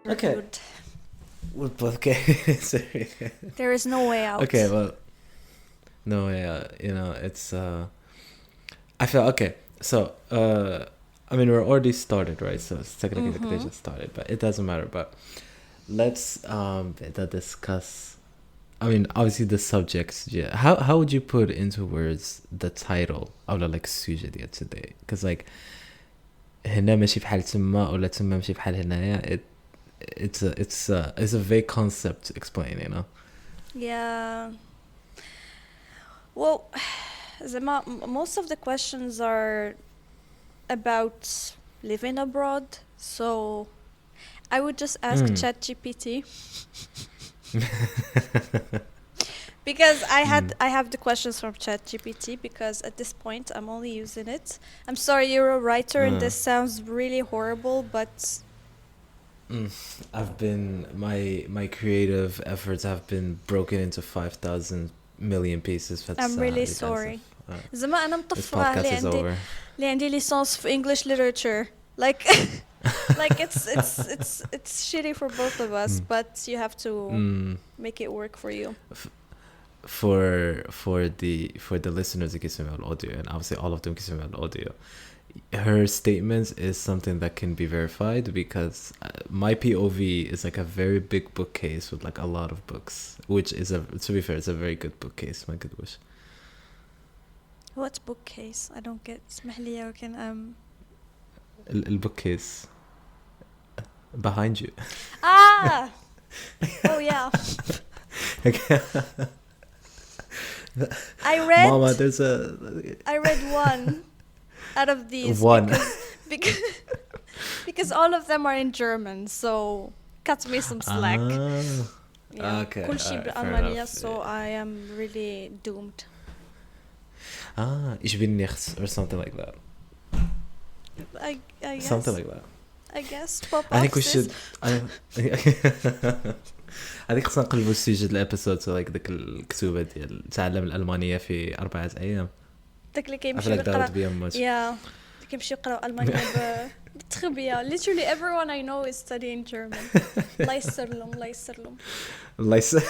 Okay. Reviewed. Okay. Sorry. There is no way out. Okay, well, no, yeah, it's I feel okay. So, I mean, we're already started, right? So it's technically like they just started, but it doesn't matter. But let's discuss. I mean, obviously the subjects. Yeah. How would you put into words the title of the like sujet ديال today? Because like هنا ماشي بحال تما ولا تما ماشي بحال هنايا. It's a vague concept to explain, you know. Yeah. Well, most of the questions are about living abroad, so I would just ask ChatGPT because I have the questions from ChatGPT because at this point I'm only using it. I'm sorry, you're a writer, and this sounds really horrible, but I've been my creative efforts have been broken into 5,000 million pieces. I'm really sorry. زعما أنا مطفرة اللي عندي ليسانس في English literature. Like like it's shitty for both of us, but you have to make it work for you. For the listeners who listen to audio, and obviously all of them listen to audio, her statements is something that can be verified because my POV is like a very big bookcase with like a lot of books, which is to be fair, it's a very good bookcase. My good wish. What's bookcase? I don't get. اسمح لي يمكن The bookcase behind you. Ah. Oh yeah. I read. Mama, I read one out of these. One. Because all of them are in German, so cut me some slack. Yeah. Okay. كل شيء بالألمانية, so I am really doomed. Ich bin nichts or something like that. I guess. Something like that. I guess. Pop I think we should. I think خصنا نقلبوا السجل الابيسود so like ديك الكتوبة ديال تعلم الألمانية في 4 أيام. داك اللي كيمشي يقرا. Yeah. كيمشي يقرا ألمانية بالتخبية. Literally everyone I know is studying German. الله يسر لهم. الله يسر.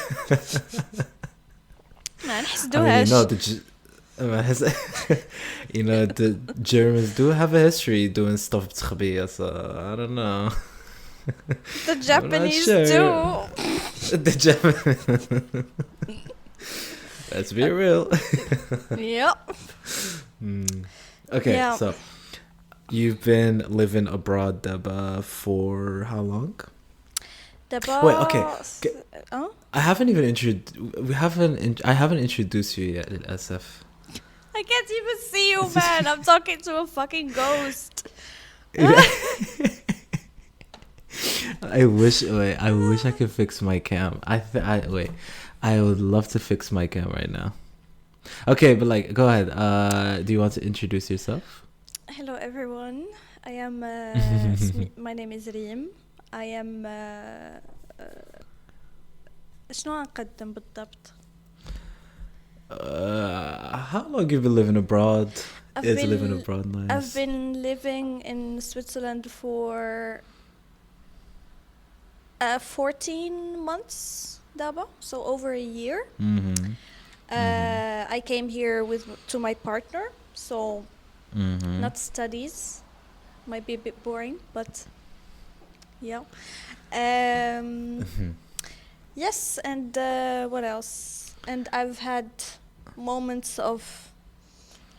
ما نحسدوهاش. The Germans do have a history doing stuff بتخبية, so I don't know. The Japanese do. The Japanese. Let's be real. Yep. Okay, yeah. So you've been living abroad, Deba, for how long? Deba. Wait, okay. I haven't even I haven't introduced you yet, SF. I can't even see you, man. I'm talking to a fucking ghost. I wish I could fix my cam. I would love to fix my cam right now. Okay, but like, go ahead. Do you want to introduce yourself? Hello, everyone. I am. My name is Reem. I am. شنو نقدم بالضبط? How long have you been living abroad? Living abroad nice? I've been living in Switzerland for 14 months, Daba, so over a year. I came here to my partner, so not studies. Might be a bit boring, but yeah. Yes, and what else? And I've had moments of,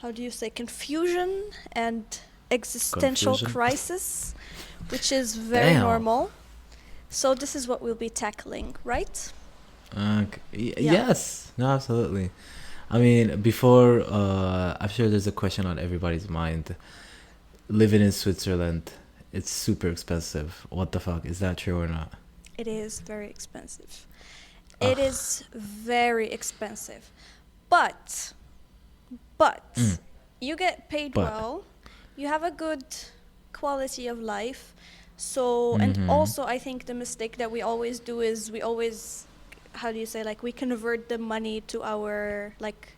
how do you say, confusion and existential crisis, which is very normal. So this is what we'll be tackling, right? Yes. No, absolutely. I mean, before, I'm sure there's a question on everybody's mind. Living in Switzerland, it's super expensive. What the fuck? Is that true or not? It is very expensive. It is very expensive. But you get paid well. You have a good quality of life. So, and also I think the mistake that we always do is we always, how do you say, like we convert the money to our like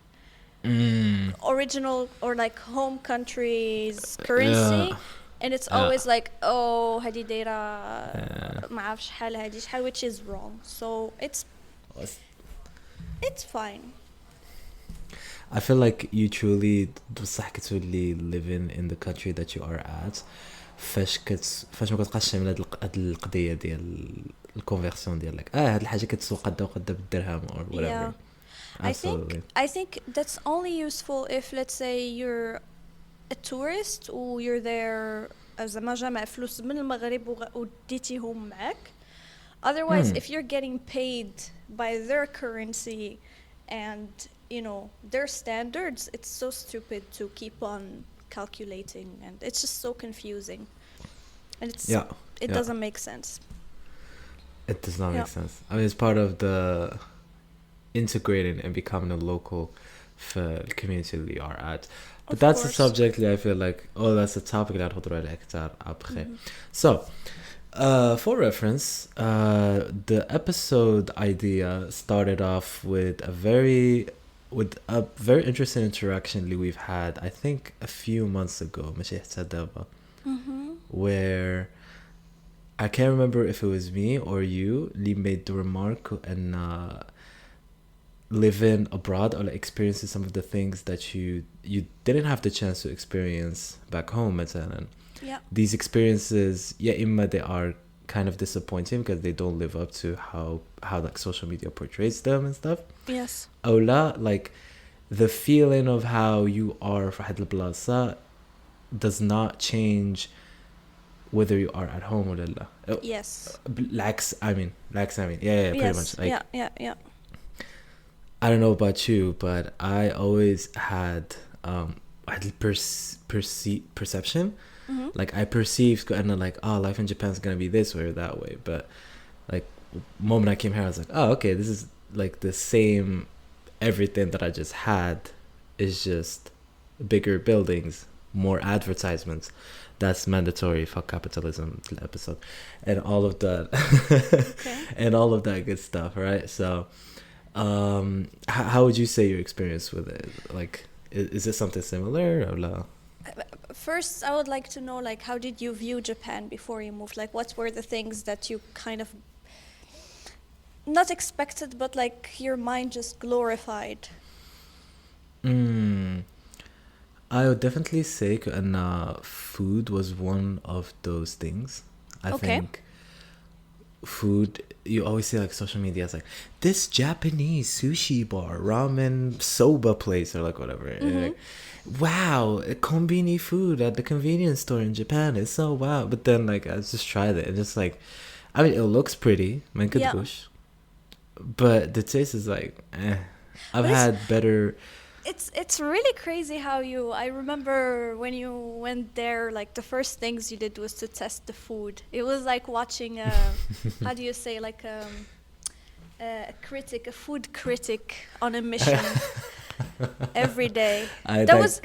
original or like home country's currency. and it's uh, always like, oh هذه دايرة yeah. ما عرفش شحال هذه شحال, which is wrong. So it's fine. I feel like you truly بصح كتولي living in the country that you are at فاش ما كتبقاش تعمل هاد القضيه ديال الكونفرسيون ديالك هاد الحاجه كتسوق قدا وقدا بالدرهم or Yeah. whatever. Absolutely. I think that's only useful if, let's say, you're a tourist or you're there زعما جامع فلوس من المغرب وديتيهم معاك. Otherwise, if you're getting paid by their currency and, you know, their standards, it's so stupid to keep on calculating, and it's just so confusing. And it doesn't make sense. It does not make sense. I mean, it's part of the integrating and becoming a local for the community that you are at. But Of that's course. a subject that I feel like, that's a topic that après. So, for reference, the episode idea started off with a very interesting interaction that we've had, I think, a few months ago, where I can't remember if it was me or you, Lee made the remark and living abroad or like experiencing some of the things that you didn't have the chance to experience back home. And these experiences, they are kind of disappointing because they don't live up to how like social media portrays them and stuff. Yes. Ola, like the feeling of how you are for Had Plaza does not change whether you are at home or not. Yes. I mean, yeah, pretty much. Like, yeah. I don't know about you, but I always had perception. Like I perceived and like, life in Japan is gonna be this way or that way. But like, moment I came here, I was like, okay, this is like the same. Everything that I just had is just bigger buildings, more advertisements. That's mandatory for capitalism episode, and all of that, and all of that good stuff, right? So, how would you say your experience with it? Like, is it something similar or no? First, I would like to know, like, how did you view Japan before you moved? Like, what were the things that you kind of not expected, but like your mind just glorified? I would definitely say food was one of those things. I think food, you always see like social media, it's like this Japanese sushi bar, ramen soba place or like whatever. Like, wow, konbini food at the convenience store in Japan is so wow. But then like I just tried it and just like, I mean, it looks pretty, but the taste is like, I've had better. It's really crazy how I remember when you went there, like the first things you did was to test the food. It was like watching how do you say, like a food critic on a mission every day. That was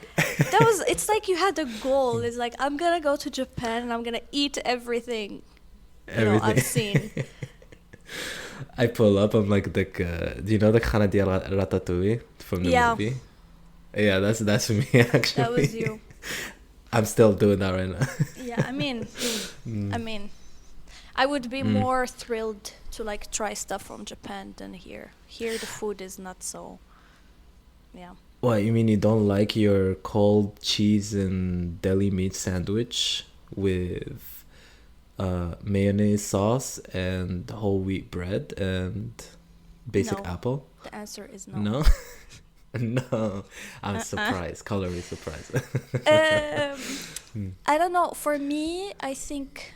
it's like you had a goal. It's like, I'm gonna go to Japan and I'm gonna eat everything. You know, I've seen. I pull up, I'm like, do you know the khana diyal ratatouille from the movie? Yeah, that's me actually. That was you. I'm still doing that right now. Yeah, I mean, I would be more thrilled to like try stuff from Japan than here. Here the food is not so. Yeah. What, you mean you don't like your cold cheese and deli meat sandwich with mayonnaise sauce and whole wheat bread and basic apple? The answer is no. No? No, I'm surprised. Colorfully surprised. I don't know. For me, I think,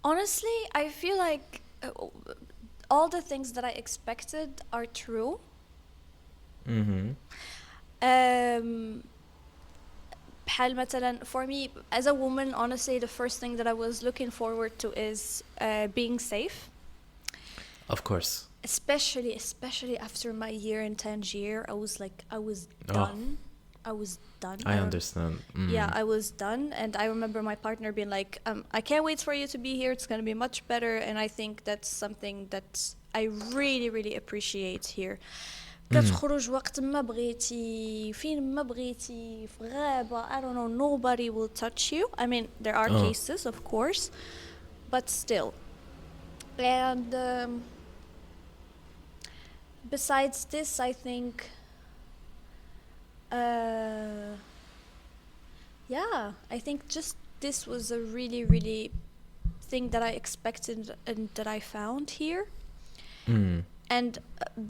honestly, I feel like all the things that I expected are true. بحال مثلا, for me as a woman, honestly, the first thing that I was looking forward to is being safe. Of course. Especially after my year in Tangier, I was done. I was done. I understand. Yeah, I was done. And I remember my partner being like, I can't wait for you to be here. It's going to be much better. And I think that's something that I really, really appreciate here. كتخرج وقت ما بغيتي فين ما بغيتي في غابة I don't know nobody will touch you I mean there are cases of course but still and besides this I think I think just this was a really thing that I expected and that I found here and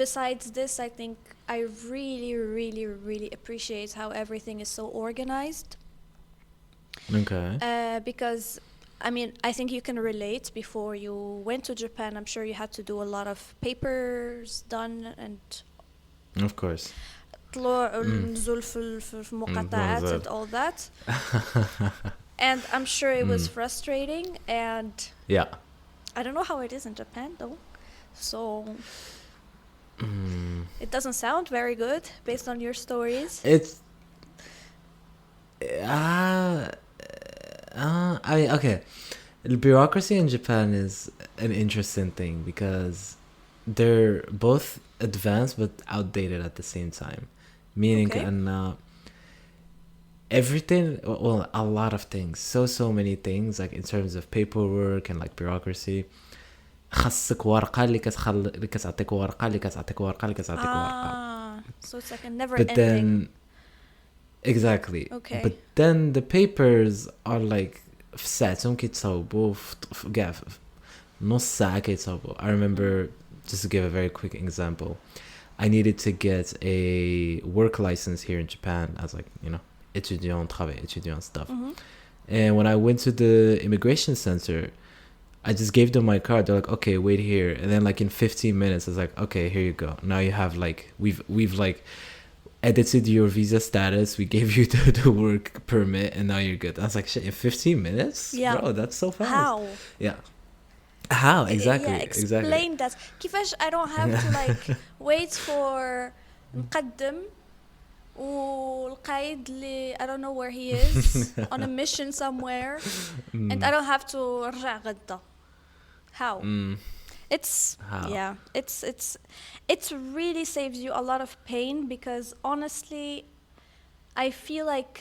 besides this I think I really appreciate how everything is so organized because I mean I think you can relate before you went to Japan I'm sure you had to do a lot of papers done and of course طلوع ونزول في مقاطعات and all that and I'm sure it was frustrating and yeah I don't know how it is in Japan though so it doesn't sound very good based on your stories it's okay the bureaucracy in Japan is an interesting thing because they're both advanced but outdated at the same time meaning everything well a lot of things so many things like in terms of paperwork and like bureaucracy خاصك ورقة اللي كتعطيك ورقة اللي كتعطيك ورقة اللي كتعطيك ورقة so it's like a never but ending then exactly okay but then the papers are like في ساعتهم كيتصاوبوا في كاع في نص ساعة كيتصاوبوا I remember just to give a very quick example I needed to get a work license here in Japan as like you know étudiant travail étudiant stuff and when I went to the immigration center I just gave them my card they're like okay wait here and then like in 15 minutes I was like okay here you go now you have like we've like edited your visa status we gave you the work permit and now you're good I was like shit in 15 minutes yeah bro that's so fast how how exactly yeah explain that كيفاش I don't have to like wait for مقدم والقايد اللي I don't know where he is on a mission somewhere and I don't have to رجع غدا how it's how? yeah it's really saves you a lot of pain because honestly I feel like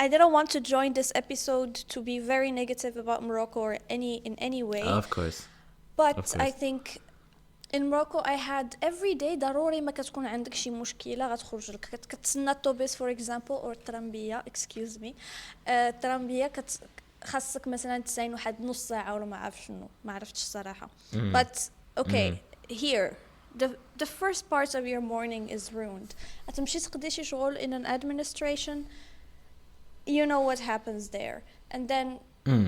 I didn't want to join this episode to be very negative about Morocco or in any way of course but of course. I think in Morocco I had every day ضروري ما كتكون عندك شي مشكلة غتخرج لك كتسنى الطوبيس for example or الترامبية excuse me الترامبية خاصك مثلا تساين واحد نص ساعة ولا ما عارف شنو ما عرفتش الصراحة but okay here the first part of your morning is ruined تمشي تقضي شي شغل in an administration you know what happens there and then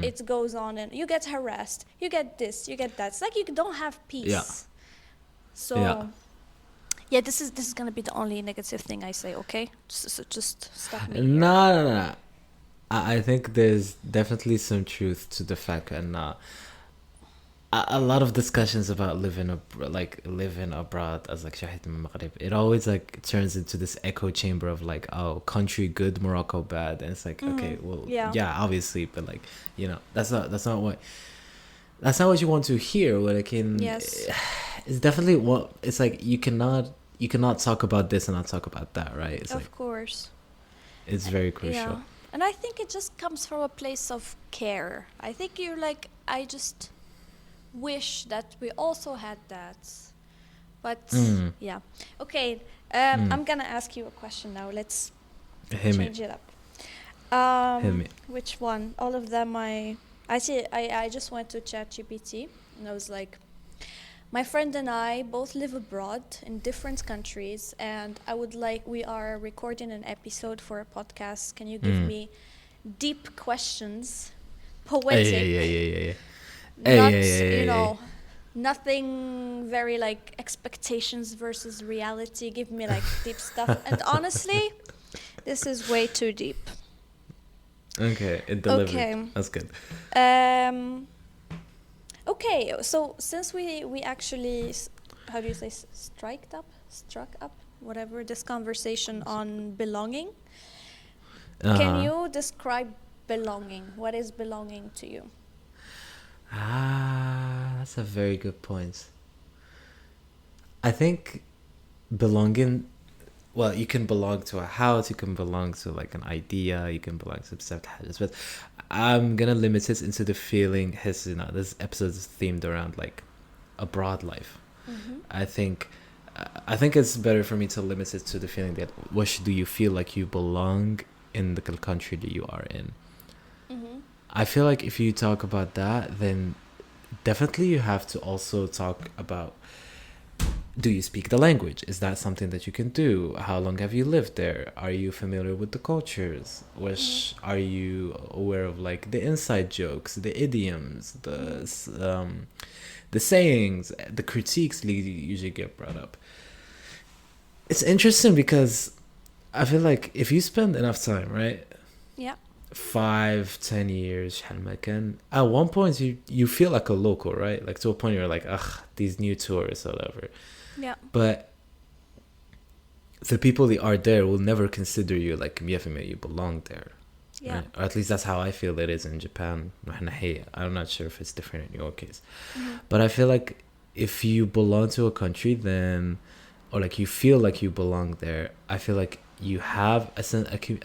it goes on and you get harassed you get this you get that it's like you don't have peace so yeah this is gonna be the only negative thing I say okay so just stop me no I think there's definitely some truth to the fact and a lot of discussions about living abroad as like شاهد من المغرب it always like turns into this echo chamber of like oh country good Morocco bad and it's like okay well yeah obviously but like you know that's not what you want to hear when it can it's definitely what it's like you cannot talk about this and not talk about that right it's of like course it's very crucial and I think it just comes from a place of care I think you're like I just wish that we also had that but yeah okay I'm gonna ask you a question now let's change it up which one all of them I just went to ChatGPT and I was like my friend and I both live abroad in different countries and I would like we are recording an episode for a podcast can you give me deep questions poetic not you know nothing very like expectations versus reality give me like deep stuff and honestly this is way too deep okay it delivered okay that's good okay so since we actually how do you say struck up whatever this conversation on belonging can you describe belonging what is belonging to you that's a very good point I think belonging, well, you can belong to a house, you can belong to like an idea, you can belong to بزاف حاجات, but I'm gonna limit it into the feeling his, this episode is themed around like a broad life. I think it's better for me to limit it to the feeling that do you feel like you belong in the country that you are in. I feel like if you talk about that, then definitely you have to also talk about, do you speak the language? Is that something that you can do? How long have you lived there? Are you familiar with the cultures? Are you aware of like the inside jokes, the idioms, the sayings, the critiques that usually get brought up? It's interesting because I feel like if you spend enough time, right? Yeah. 5-10 years, at one point you feel like a local, right? Like to a point you're like, ugh, these new tourists or whatever. Yeah. But the people that are there will never consider you like you belong there. Yeah. Right? Or at least that's how I feel it is in Japan. I'm not sure if it's different in your case. But I feel like if you belong to a country, then, or like you feel like you belong there, I feel like you have a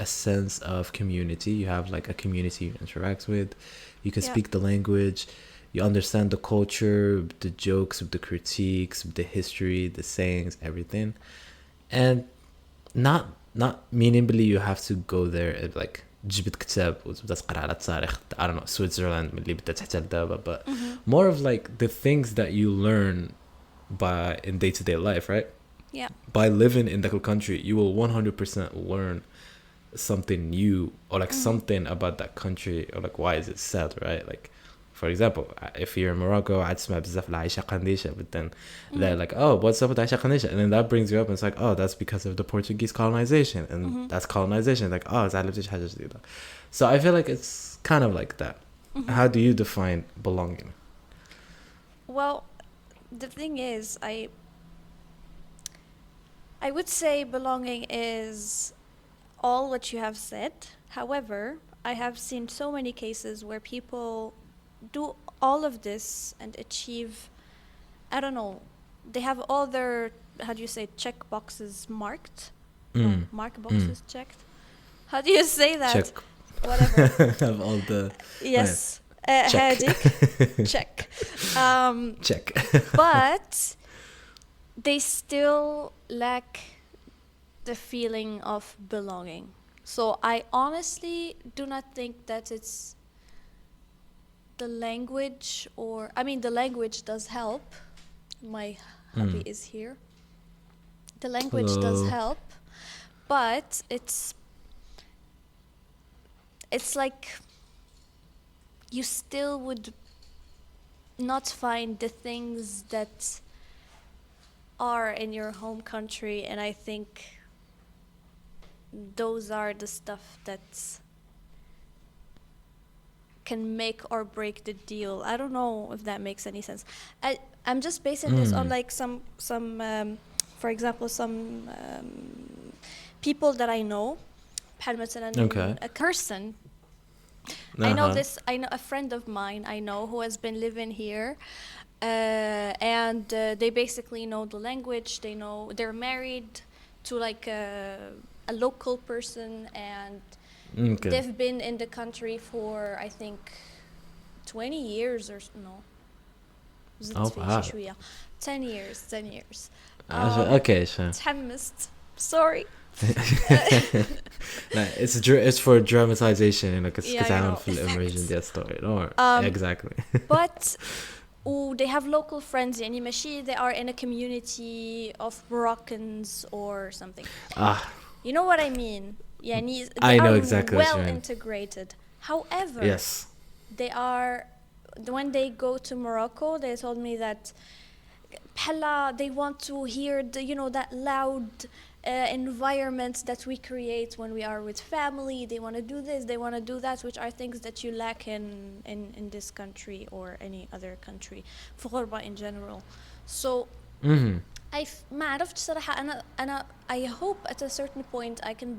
sense of community. You have like a community you interact with. You can speak the language. You understand the culture, the jokes, the critiques, the history, the sayings, everything. And not meaningfully you have to go there and like جبت كتاب وتبدا تقرا على التاريخ, I don't know, Switzerland اللي بدات حتى لدابا, but more of like the things that you learn in day-to-day life, right? Yeah. By living in the country, you will 100% learn something new, or like something about that country, or like why is it sad, right? Like, for example, if you're in Morocco, عاد تسمع بزاف العيشة قنديشة, but then they're like, oh, what's up with عيشة قنديشة? And then that brings you up and it's like, oh, that's because of the Portuguese colonization, and that's colonization. Like, oh, تعلمتش حاجة جديدة. So I feel like it's kind of like that. How do you define belonging? Well, the thing is, I would say belonging is all what you have said. However, I have seen so many cases where people do all of this and achieve, I don't know, they have all their, how do you say, check boxes marked? No, mark boxes checked. How do you say that? Check. Whatever. Have all the... Yes. Check. Check. Check. But they still lack the feeling of belonging. So I honestly do not think that it's the language, or I mean the language does help. My hubby is here. The language does help, but it's like you still would not find the things that are in your home country, and I think those are the stuff that can make or break the deal. I don't know if that makes any sense. I'm just basing this on like some for example, some people that I know. Okay. A person. I know a friend of mine I know who has been living here, and they basically know the language. They're married to like a local person, and they've been in the country for I think 20 years or no. Oh, wow. 10 years. Okay, sure. تحمست. Sorry. It's for dramatization, and like it's Yeah, immersion the story. Or exactly. But they have local friends, يعني ماشي they are in a community of Moroccans or something. You know what I mean? يعني I know are exactly well what you mean. integrated. However, Yes. they are, when they go to Morocco, they told me that they want to hear that loud environment that we create when we are with family. They want to do this, they want to do that, which are things that you lack in this country or any other country, في غربة in general. So ما عرفت صراحة. أنا I hope at a certain point I can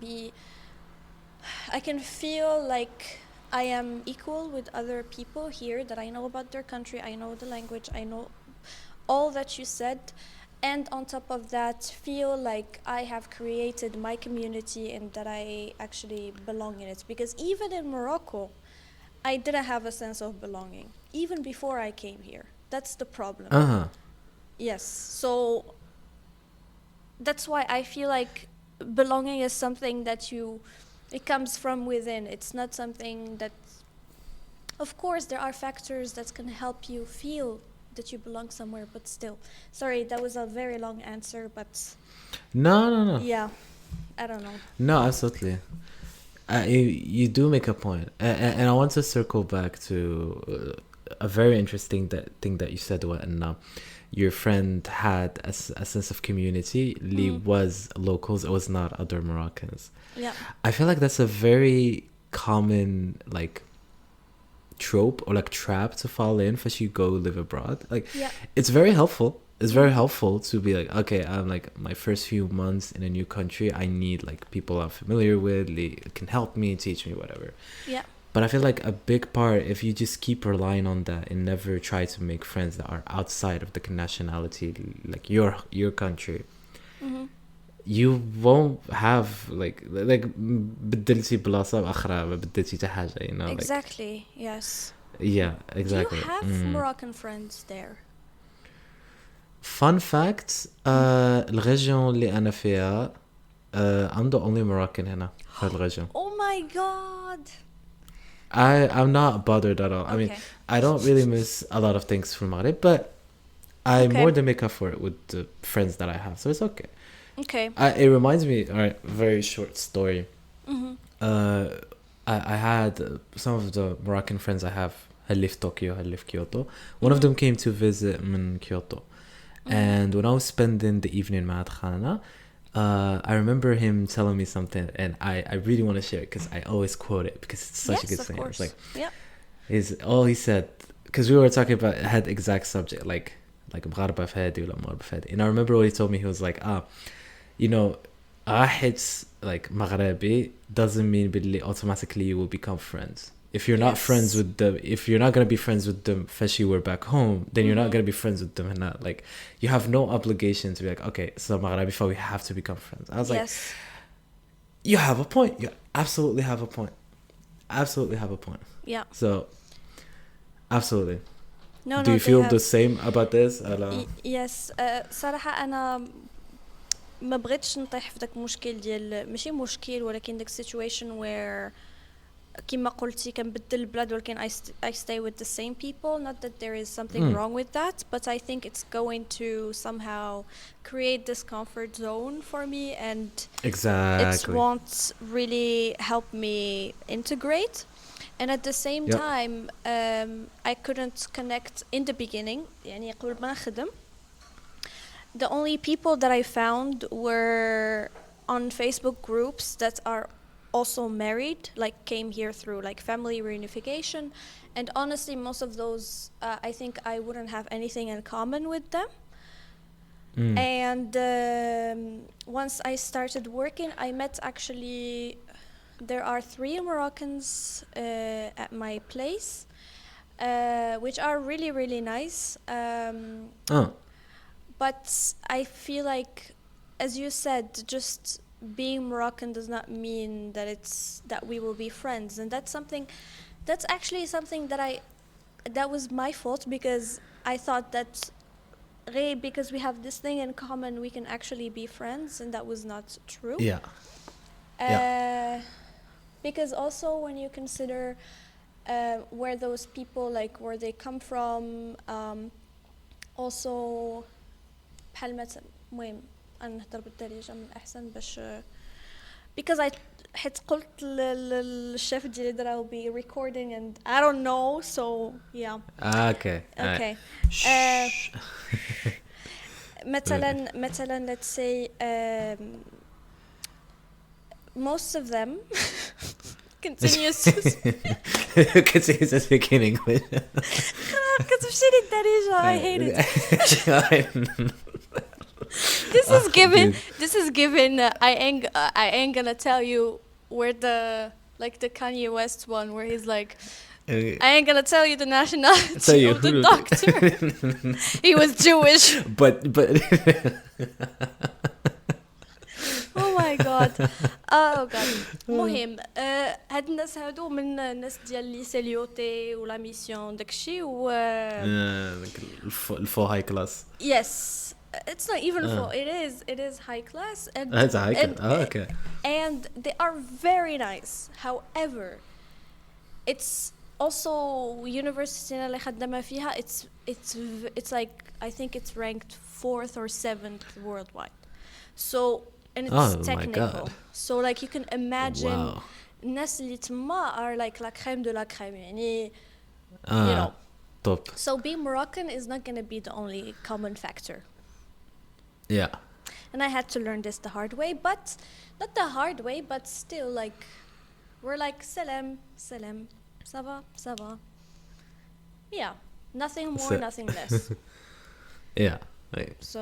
feel like I am equal with other people here, that I know about their country, I know the language, I know all that you said. and on top of that feel like I have created my community and that I actually belong in it. Because even in Morocco, I didn't have a sense of belonging, even before I came here. That's the problem. Uh-huh. Yes, so that's why I feel like belonging is something that it comes from within. It's not something that, of course, there are factors that can help you feel that you belong somewhere, but still. Sorry, that was a very long answer, but No. yeah, I don't know. No, absolutely. You do make a point. And I want to circle back to a very interesting thing that you said when your friend had a sense of community. Lee was locals, it was not other Moroccans. Yeah. I feel like that's a very common like trope or like trap to fall in as you go live abroad. Like, Yeah. it's very helpful. It's very helpful to be like, okay, I'm like my first few months in a new country, I need like people I'm familiar with, they can help me, teach me, whatever. Yeah. But I feel like a big part, if you just keep relying on that and never try to make friends that are outside of the nationality, like your country, you won't have like بدلتي بلاصة أخرى ما بدلتي حتى حاجة, you know. Exactly. Yes. Yeah, exactly. Do you have Moroccan friends there? Fun fact, الريجيون اللي أنا فيها I'm the only Moroccan هنا في الريجيون. Oh my god. I'm not bothered at all. I mean, I don't really miss a lot of things from Maghreb, but I more than make up for it with the friends that I have, so it's okay. Okay. It reminds me, all right, very short story. I had some of the Moroccan friends I have اللي في Tokyo, اللي في Kyoto. One of them came to visit من Kyoto. And when I was spending the evening مع خالنا, I remember him telling me something, and I really want to share it because I always quote it because it's such a good saying. It's like, all he said, because we were talking about, it had exact subject, like بغربة في هادي ولا مغربة في هادي. And I remember what he told me. He was like, you know, it's like Maghrebi doesn't mean باللي automatically you will become friends. If you're not friends with them, if you're not going to be friends with them if you were back home, then you're not going to be friends with them. And not like, you have no obligation to be like, okay, so Maghrebi, we have to become friends. I was like, you have a point. You absolutely have a point. Absolutely have a point. Yeah. So, absolutely. No, Do you feel the same about this? Yes. صراحة أنا ما بغيتش نطيح في داك المشكل ديال ماشي مشكل ولكن داك situation where كما قلتي كنبدل البلاد ولكن I stay with the same people. Not that there is something wrong with that, but I think it's going to somehow create this comfort zone for me, and it won't really help me integrate. And at the same time, I couldn't connect in the beginning. يعني قبل ما نخدم, the only people that I found were on Facebook groups that are also married, like came here through like family reunification, and honestly most of those I think I wouldn't have anything in common with them. And once I started working, I met actually, there are 3 Moroccans at my place, which are really really nice. But I feel like, as you said, just being Moroccan does not mean that we will be friends, and that's actually something that was my fault, because I thought that because we have this thing in common we can actually be friends, and that was not true. Because also when you consider where those people, like where they come from, also بحال مثلا المهم نهضر بالدارجه من الاحسن باش because I حيت قلت للشيف ديالي that I'll be recording and I don't know, so yeah. Okay. مثلا let's say most of them continues to speak in English. كتمشي لي الدارجه. I hate it. This is given I ain't gonna tell you where the Kanye West one where he's like I ain't gonna tell you the nationality Tell you of the who- doctor. He was Jewish. but Oh my god. Oh god. المهم هاد الناس هادو من الناس ديال لي سيليوتي ولا ميسيون داكشي و الفو هاي كلاس. yes, it's not even full. It is high class and It's a high class. Oh, okay. and they are very nice. However, it's also university اللي خدامة فيها it's like I think it's ranked 4th or 7th worldwide. So and it's Oh my technical. God. So like you can imagine Wow. الناس اللي تما are like la crème de la crème يعني you know. Top. So being Moroccan is not going to be the only common factor. Yeah. And I had to learn this the hard way, but not the hard way, but still like we're like salam, salam, ça va, ça va. Yeah, nothing more, nothing less. Yeah. Like, So,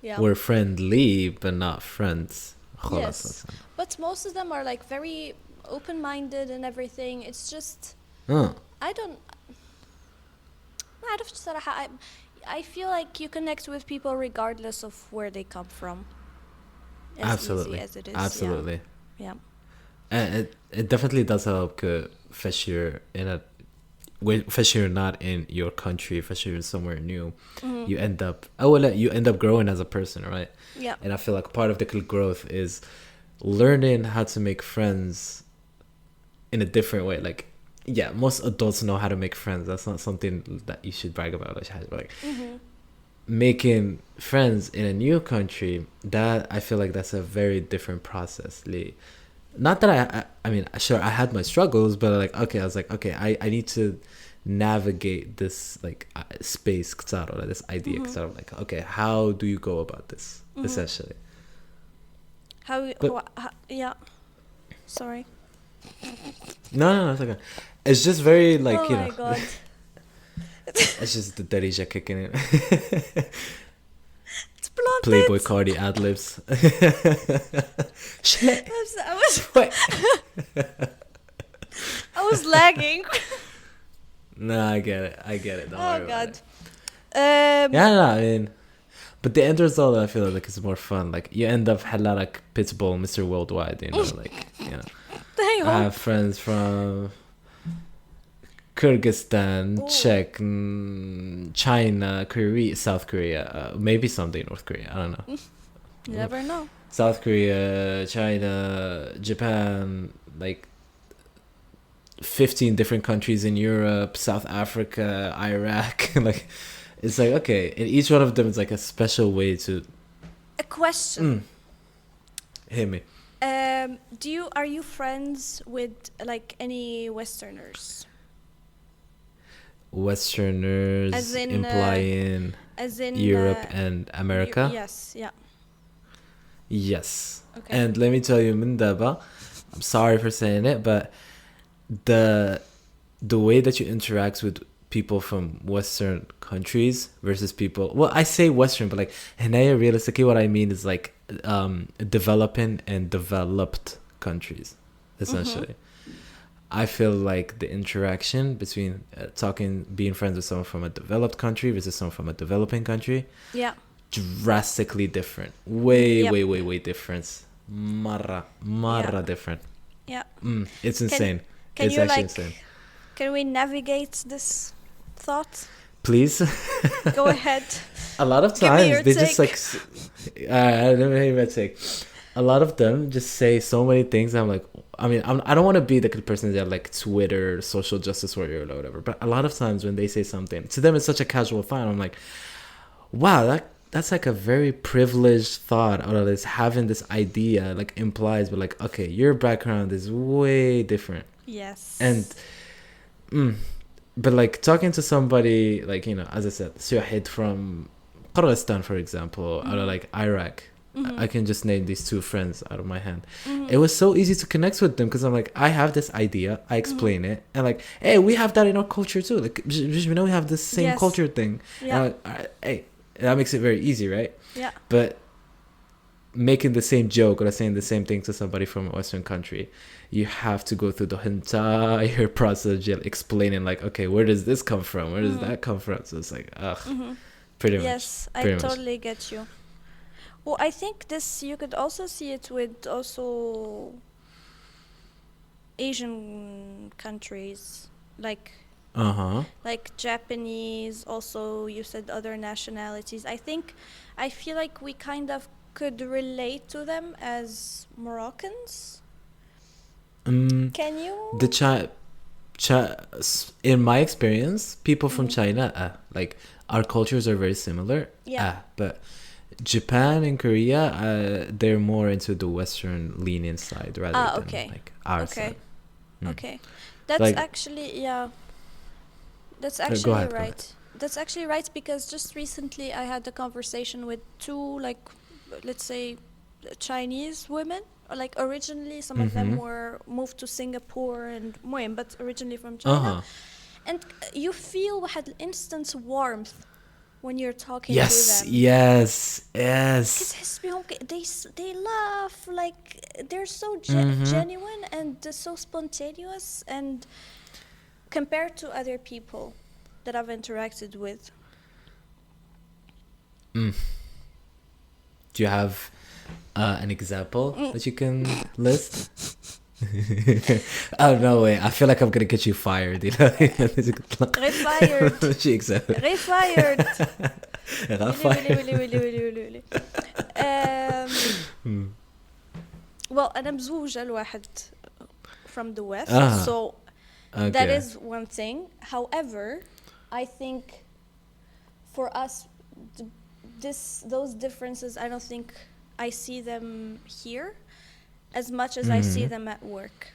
yeah. we're friendly, but not friends. Yes, but most of them are like very open-minded and everything. It's just I don't صراحة I feel like you connect with people regardless of where they come from. As Absolutely. easy as it is. Absolutely. Yeah. And it definitely does help especially you're not in your country, especially you're somewhere new. You end up growing as a person, right? Yeah. And I feel like part of the growth is learning how to make friends in a different way. Like, yeah, most adults know how to make friends. That's not something that you should brag about. Like, making friends in a new country, that I feel like that's a very different process. Not that I mean, sure, I had my struggles, but like, okay, I was like, okay, I need to navigate this like space, this idea, like, okay, how do you go about this, essentially? Yeah. Sorry. No, it's okay. It's just very like, oh you my know. God. It's just the Darija kicking in. It's blonde. Playboy Cardi ad-libs. I was lagging. No, I get it. Don't worry about it. Yeah, no, I mean, but the end result, I feel like it's more fun. Like, you end up like Pitbull, Mr. Worldwide, you know, like, you know. I have friends from Kyrgyzstan, Czech, China, Korea, South Korea, maybe someday North Korea. I don't know. You never know. South Korea, China, Japan, like 15 different countries in Europe, South Africa, Iraq. Like, it's like, okay, and each one of them is like a special way to. A question. Hit me. Are you friends with like any Westerners? Westerners as in, implying Europe and America? Yes, yeah. Yes. Okay. And let me tell you, Mindaba, I'm sorry for saying it, but the way that you interact with people from Western countries versus people, well, I say Western, but like, realistically what I mean is like developing and developed countries, essentially. I feel like the interaction between being friends with someone from a developed country versus someone from a developing country, yeah, drastically different. Way different. Marra different. Yeah. It's insane. It's actually insane. Can we navigate this thought? Please. Go ahead. A lot of times they just like let me hear my take. A lot of them just say so many things. I'm like, I mean, I don't want to be the person that like Twitter, social justice warrior or whatever. But a lot of times when they say something, to them it's such a casual thought. I'm like, wow, that's like a very privileged thought. Or this having this idea like implies, but like, okay, your background is way different. Yes. And, but like talking to somebody like, you know, as I said, Suhaid from Kyrgyzstan, for example, or like Iraq. I can just name these two friends out of my hand. It was so easy to connect with them because I'm like, I have this idea, I explain it, and like, hey, we have that in our culture too. Like, we know we have the same culture thing. Yeah. Hey, that makes it very easy, right? Yeah. But making the same joke or saying the same thing to somebody from a Western country, you have to go through the entire process of explaining like, okay, where does this come from? Where does that come from? So it's like, ugh, pretty much. Yes, I totally get you. Well, I think this, you could also see it with also Asian countries, like like Japanese, also you said other nationalities. I feel like we kind of could relate to them as Moroccans. Can you? In my experience, people from China, like our cultures are very similar. But Japan and Korea, they're more into the Western lenient side rather than like our side. Okay, that's like, actually that's actually right. That's actually right, because just recently I had a conversation with two, like, let's say, Chinese women. Like originally, some of them were moved to Singapore and but originally from China. And you feel had instant warmth when you're talking to them. Yes. They laugh, like they're so genuine and so spontaneous, and compared to other people that I've interacted with. Do you have an example that you can list? Oh, no way. I feel like I'm gonna get you fired. You know? Refired. Refired. Well, أنا مزوجة لواحد from the West, so that is one thing. However, I think for us, those differences, I don't think I see them here as much as I see them at work.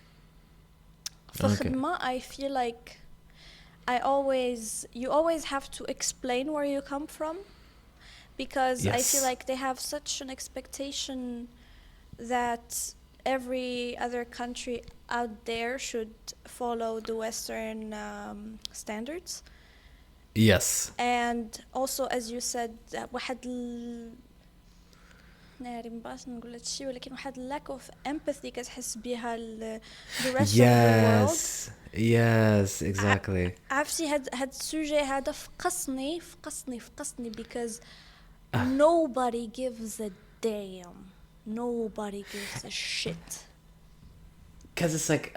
For khidma, I feel like you always have to explain where you come from, because I feel like they have such an expectation that every other country out there should follow the Western standards. Yes. And also, as you said, واحد ناري مباش نقول هادشي ولكن واحد lack of empathy كتحس بها the rest of the world. Yes, exactly. عرفتي هاد السوجي هذا فقصني because nobody gives a damn. Nobody gives a shit. Because it's like,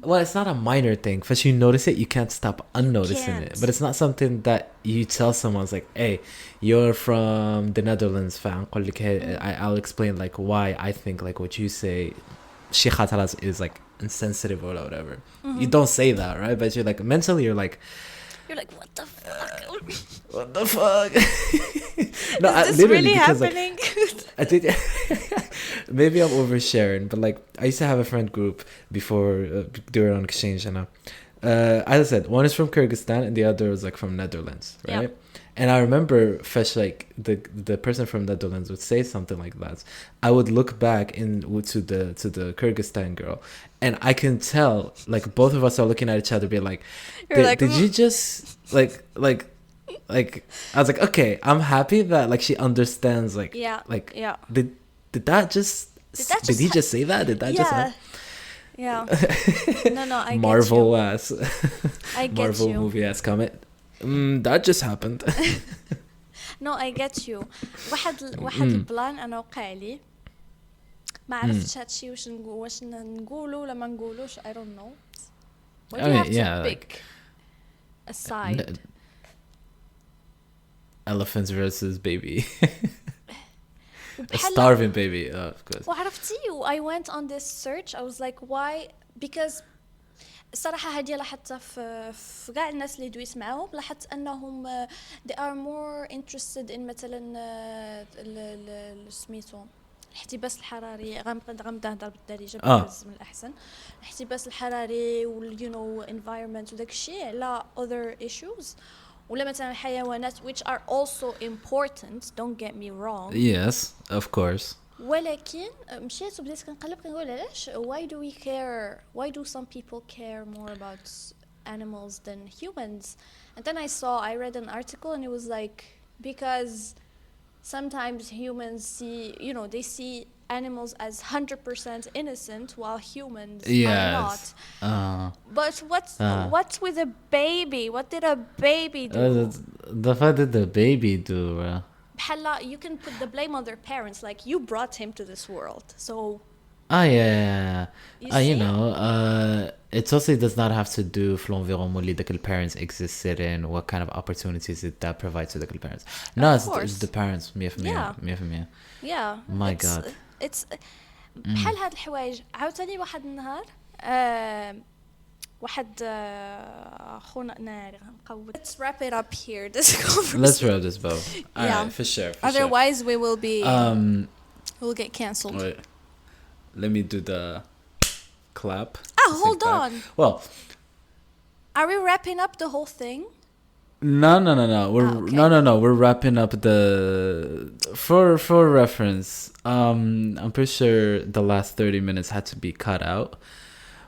well, it's not a minor thing. If you notice it, you can't stop unnoticing it. But it's not something that you tell someone. It's like, hey, you're from the Netherlands. I'll explain like why I think like what you say, Shikha is like insensitive or whatever. You don't say that, right? But you're like mentally, you're like, what the fuck? What the fuck? No, is this really happening? Like, I think maybe I'm oversharing, but like I used to have a friend group before during on exchange, and as I said, one is from Kyrgyzstan and the other is like from Netherlands, right? Yeah. And I remember like the person from Netherlands would say something like that. I would look back to the Kyrgyzstan girl, and I can tell like both of us are looking at each other, be like, did you just like I was like, okay, I'm happy that like she understands like did that just did he just say that? Did that just happen? Yeah. No, I Marvel get you. ass. I get Marvel you. movie ass comment. That just happened. No, I get you. واحد البلان انا وقع لي ما عرفتش هادشي واش نقولوا ولا ما نقولوش. I don't know. What do you have to pick a side? Elephants versus baby. A starving baby, of course. وعرفتي, I went on this search. I was like, why? Because الصراحة هذه لاحظتها في كاع الناس اللي دويت معاهم, لاحظت أنهم they are more interested in مثلا سميتو الاحتباس الحراري. غنبدا نهضر بالدارجة because من الأحسن. الاحتباس الحراري وال you know environment وداك الشيء على other issues. ولا مثلا الحيوانات which are also important, don't get me wrong. Yes, of course. ولكن مشيت وبديت كنقلب كنقول علاش why do some people care more about animals than humans? And then I read an article and it was like, because sometimes humans see, they see animals as 100% innocent while humans are not. But what's with a baby? What did a baby do? The fact that the baby do, You can put the blame on their parents, like you brought him to this world, so yeah. It also does not have to do with l'environnement اللي the parents existed in, what kind of opportunities did that provide to the parents. No, it's the parents 100%. Yeah. My God. It's بحال هاد الحوايج. عاوتاني واحد النهار واحد خونا ناري غنقود. Let's wrap it up here, this conversation. Let's wrap this up. Alright, for sure. Otherwise we will be we'll get cancelled. Wait. Let me do the clap. Hold on. Well, are we wrapping up the whole thing? No. We're okay. no. We're wrapping up the for reference. I'm pretty sure the last 30 minutes had to be cut out.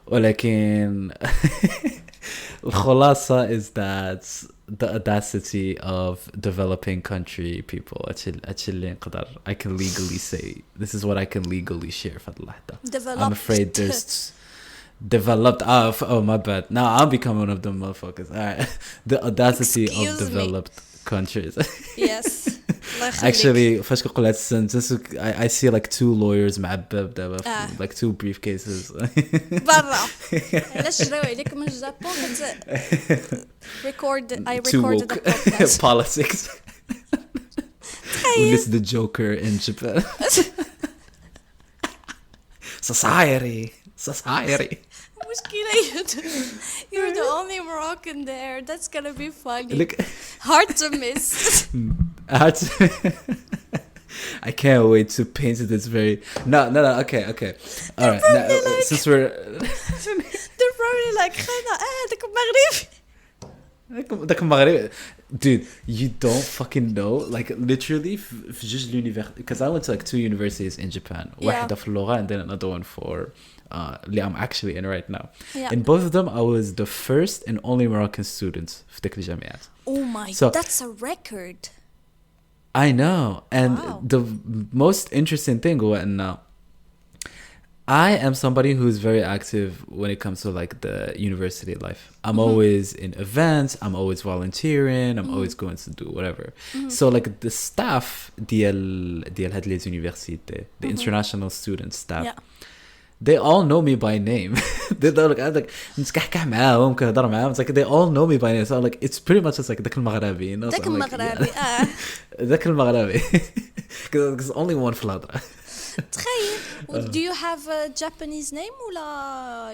ولكن الخلاصة is that the audacity of developing country people. I can legally say this is what I can legally share for the lahda. I'm afraid there's developed. Oh my bad. Now I'll become one of them motherfuckers. All right. The audacity of developed countries. Yes. Actually, فاش كنقول هاد السنتنس I see like two lawyers معبب دابا like two briefcases. برا. علاش جراو عليك من الجابون I recorded the podcast. Politics. This is the Joker in Japan. Society. You're the only Moroccan there. That's gonna be funny. Hard to miss. I can't wait to paint this very no okay all right now, since we're they're probably like داك المغرب dude, you don't fucking know, like literally في جوج l'univers, because I went to like 2 universities in Japan. واحدة في اللغة and then another one for اللي I'm actually in right now. In both of them I was the first and only Moroccan student في ديك الجامعات. Oh my, so, that's a record. I know. And the most interesting thing was I am somebody who's very active when it comes to like the university life. I'm always in events, I'm always volunteering, I'm always going to do whatever. So like the staff ديال هاد les universités, the international student staff, they all know me by name. They're like, I'm like, نتكحكح معاهم كنهضر معاهم. It's like they all know me by name. So like it's pretty much just like داك المغربي, you know. داك المغربي داك المغربي. Because only one في الهضرة. تخيل. Do you have a Japanese name ولا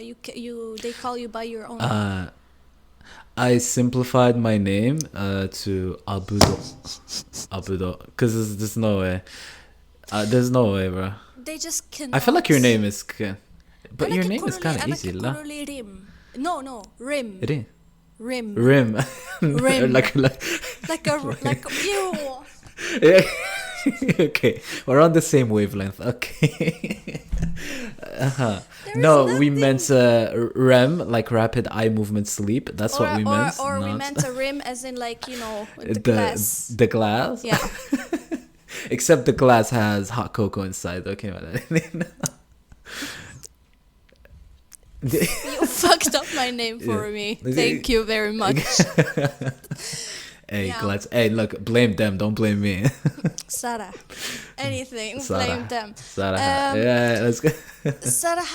they call you by your own name? I simplified my name to Abudo because there's no way. There's no way, bro. They just cannot. I feel like your name is but your name is kind of easy, la? No, Rim. Rim. like you. Okay, we're on the same wavelength. Okay. No, we meant REM, like rapid eye movement sleep. That's what we meant. Or we meant a rim as in like, the glass. The glass? Yeah. Except the glass has hot cocoa inside. Okay. You fucked up my name for me. Thank you very much. Hey, hey, look, blame them, don't blame me. Sarah. Anything, blame them. Sarah. Yeah, let's go. Sarah,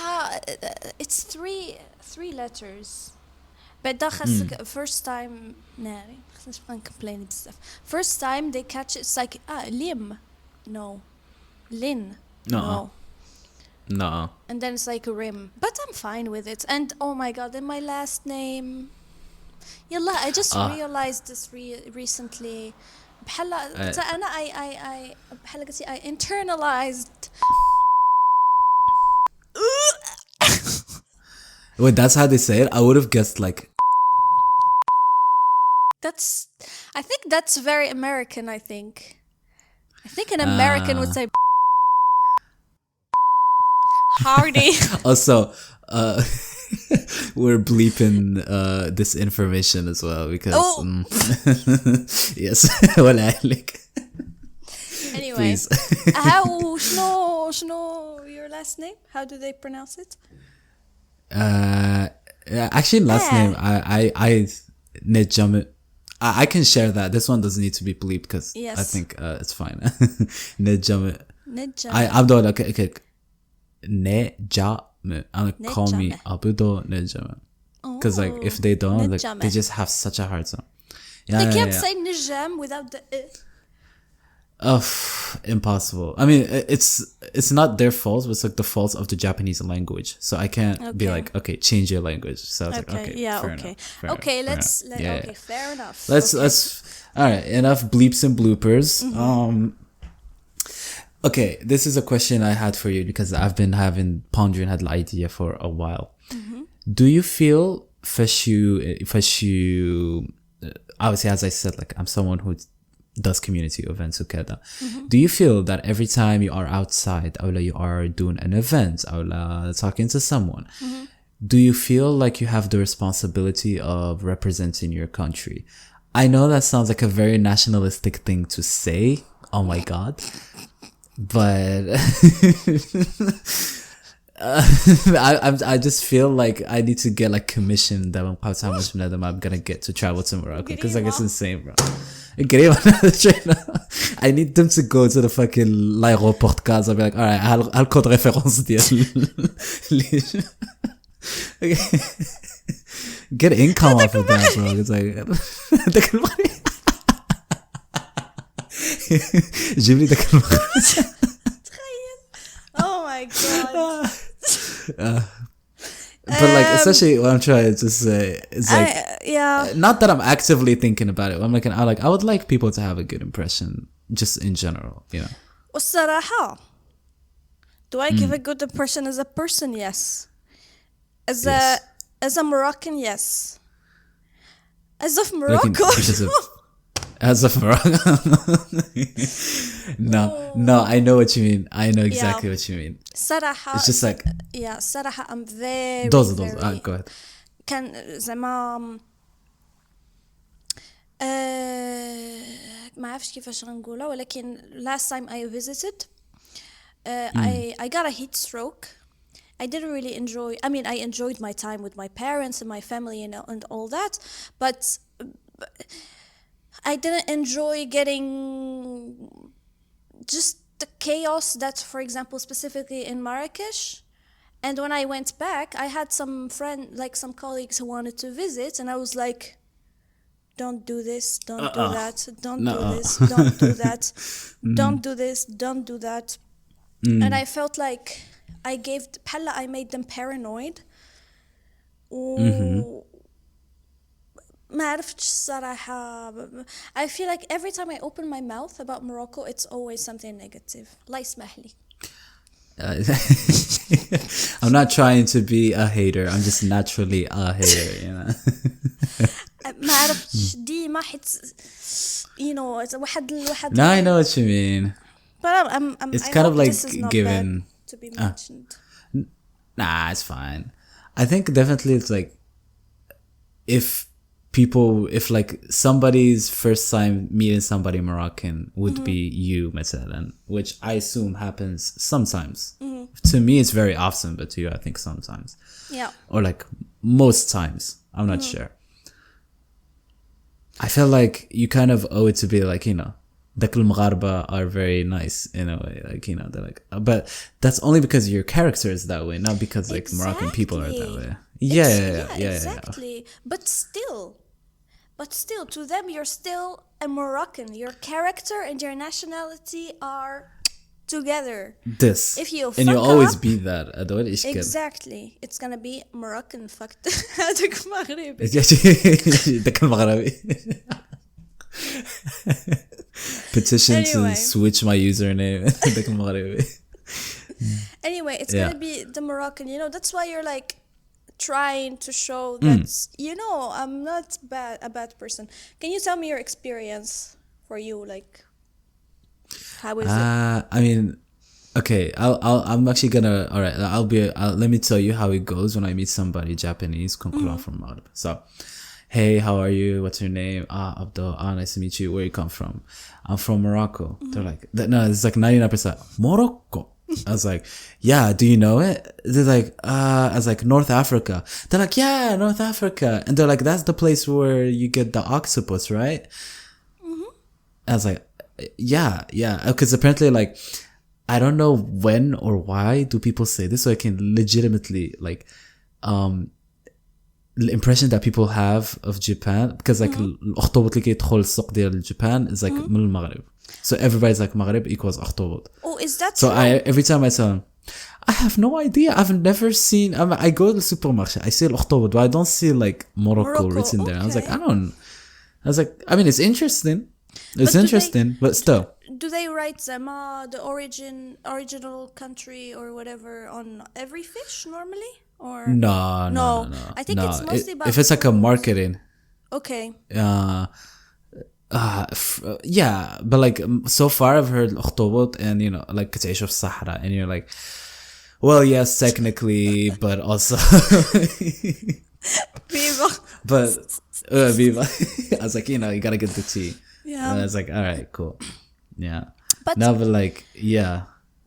it's three letters. But first time, ناري خصناش نبقى نكمبليني بزاف. First time they catch it, it's like Lim. No. Lin. No. And then it's like a rim. But I'm fine with it. And oh my god, and my last name. Yalla, I just realized this recently. بحال أنا I بحال قلتي I internalized. Wait, that's how they say it? I would have guessed like. I think that's very American. I think an American would say. Hardy. Also, we're bleeping this information as well because yes. Anyway, please. How شنو your last name? How do they pronounce it? Actually, last name I Nejame. I can share that. This one doesn't need to be bleeped because Yes. I think it's fine. Nejame. Nejame. I'm doing okay. Nejame. Call me Nejame. Abudo Nejame. Because like if they don't, like, Nejame. they just have such a hard time. They can't say Nijam without the Impossible. I mean, it's not their fault, but it's like the fault of the Japanese language. So I can't be like, okay, change your language. So I was like, okay, yeah, fair okay. enough, Okay, fair let's enough. okay, fair enough. Let's all right, enough bleeps and bloopers. Okay, this is a question I had for you because I've been pondering had the idea for a while. Do you feel fashu obviously, as I said, like I'm someone who does community events وكذا. Do you feel that every time you are outside or you are doing an event or talking to someone, do you feel like you have the responsibility of representing your country? I know that sounds like a very nationalistic thing to say. Oh my god. But I just feel like I need to get like commission that I'm gonna get to travel to Morocco because like it's insane, bro. I need them to go to the fucking l'aéroport cars. I'll be like, alright, I'll code référence get income off of that, bro. It's like جيب لي داك المخرج. Oh my god. But like, essentially, what I'm trying to say is like, not that I'm actively thinking about it. I would like people to have a good impression, just in general, you know. والصراحة, do I give a good impression as a person? Yes. As a Moroccan, yes. As of Morocco. As of Morocco. No, I know what you mean. I know exactly what you mean. صراحة. It's just like. Yeah, صراحة I'm very. Those. Go ahead. كان زعما ما عرفتش كيفاش غنقولها ولكن last time I visited I got a heat stroke. I didn't really enjoy. I mean, I enjoyed my time with my parents and my family and all that, but I didn't enjoy getting just the chaos that, for example, specifically in Marrakesh. And when I went back, I had some colleagues who wanted to visit, and I was like, don't do this, don't do that, don't do this, don't do that, don't do this, don't do that. And I felt like I made them paranoid. ما عرفتش الصراحة. I feel like every time I open my mouth about Morocco, it's always something negative. الله يسمح لي. I'm not trying to be a hater. I'm just naturally a hater, you know. ما عرفتش ديما حيت you know it's واحد No, I know what you mean. But it's I kind of like this is not given bad to be mentioned. Nah, it's fine. I think definitely it's like if like somebody's first time meeting somebody Moroccan would be you, مثلا, which I assume happens sometimes. To me, it's very often, but to you, I think sometimes. Yeah. Or like most times. I'm not sure. I feel like you kind of owe it to be like, you know, the Ghourba are very nice in a way, like, you know, they're like, but that's only because your character is that way, not because like Moroccan people are that way. Yeah, exactly. But still, to them, you're still a Moroccan. Your character and your nationality are together. If you and you'll always be that. Exactly. It's gonna be Moroccan fucked. هذاك مغربي. داك المغربي. Petition to switch my username. داك المغربي. Anyway, it's gonna be the Moroccan. You know, that's why you're like trying to show that you know I'm not a bad person. Can you tell me your experience for you, like how is it? I mean, okay, I'm actually gonna let me tell you how it goes when I meet somebody Japanese from Marb. So hey, how are you? What's your name? Abdul. Nice to meet you. Where you come from? I'm from Morocco. They're like, no, it's like 99% Morocco. I was like, yeah, do you know it? They're like, I was like, North Africa. They're like, yeah, North Africa. And they're like, that's the place where you get the octopus, right? I was like, yeah. Because apparently, like, I don't know when or why do people say this, so I can legitimately, like, the impression that people have of Japan, because like الأخطبوط اللي كيدخل السوق ديال Japan is like من المغرب. So everybody's like Maghreb equals أخطبوط. Oh, is that so true? Every time I tell them, I have no idea. I've never seen. I go to the supermarket. I see الأخطبوط, but I don't see like Morocco written there. I was like, I was like, I mean, it's interesting. It's interesting, but still. Do they write the original country or whatever on every fish normally? Or No. I think it's mostly about if it's like a marketing. Okay. Yeah, but like so far I've heard الأخطبوط and you know like كتعيشوا في الصحراء and you're like, well, yes, technically, but also Viva. but viva. I was like, you know, you gotta get the tea. Yeah. And I was like, all right, cool. Yeah. But like, yeah.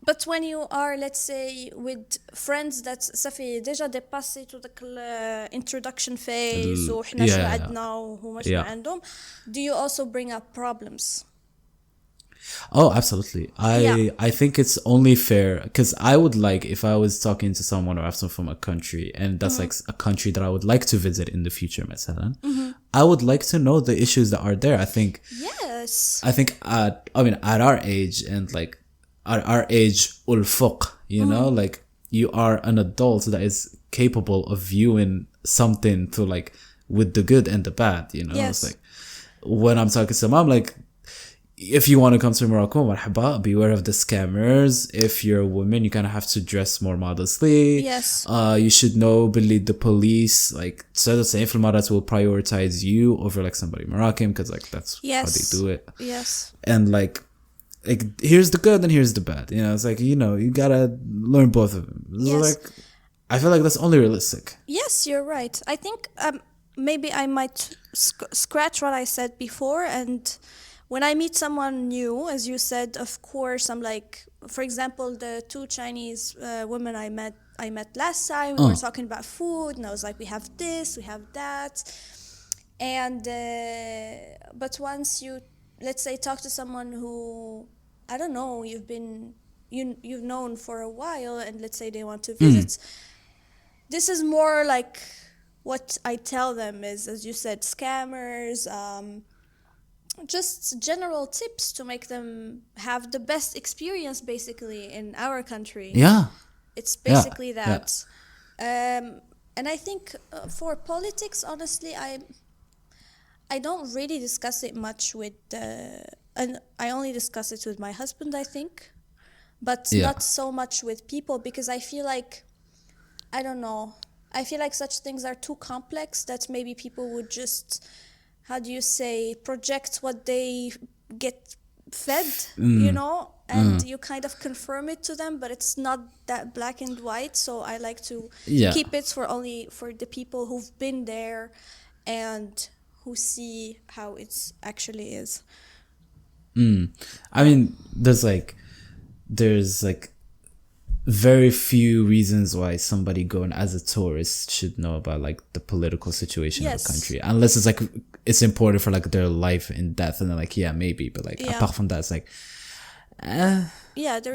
But when you are, let's say, with friends that صافي déjà dépassé to the introduction phase وحنا شنو عندنا وهما شنو عندهم, do you also bring up problems? Oh, absolutely. I think it's only fair because I would like, if I was talking to someone or someone from a country and that's like a country that I would like to visit in the future, مثلا, I would like to know the issues that are there. I think at our age and like at our age ulfuq, you know, like you are an adult that is capable of viewing something to like with the good and the bad, you know. It's like when I'm talking to mom, like, if you want to come to Morocco, marhaba, beware of the scammers. If you're a woman, you kind of have to dress more modestly. Yes. You should know, believe the police, like, so the same Marat will prioritize you over like somebody Moroccan because like that's how they do it. Yes. And like here's the good and here's the bad. You know, it's like, you know, you gotta learn both of them. Yes. Like, I feel like that's only realistic. Yes, you're right. I think maybe I might scratch what I said before, and when I meet someone new, as you said, of course, I'm like, for example, the 2 Chinese women I met last time, we were talking about food, and I was like, we have this, we have that, and but once you, let's say, talk to someone who, I don't know, you've known for a while, and let's say they want to visit, this is more like what I tell them is, as you said, scammers, just general tips to make them have the best experience basically in our country. It's basically that. And I think for politics, honestly, I don't really discuss it much with and I only discuss it with my husband, I think, but not so much with people, because I feel like, I don't know, I feel like such things are too complex that maybe people would just, how do you say, project what they get fed, you know, and you kind of confirm it to them, but it's not that black and white. So I like to keep it for the people who've been there and who see how it actually is. I mean, there's like very few reasons why somebody going as a tourist should know about like the political situation of the country, unless it's like it's important for like their life and death, and they're like, yeah, maybe, but like apart from that, it's like there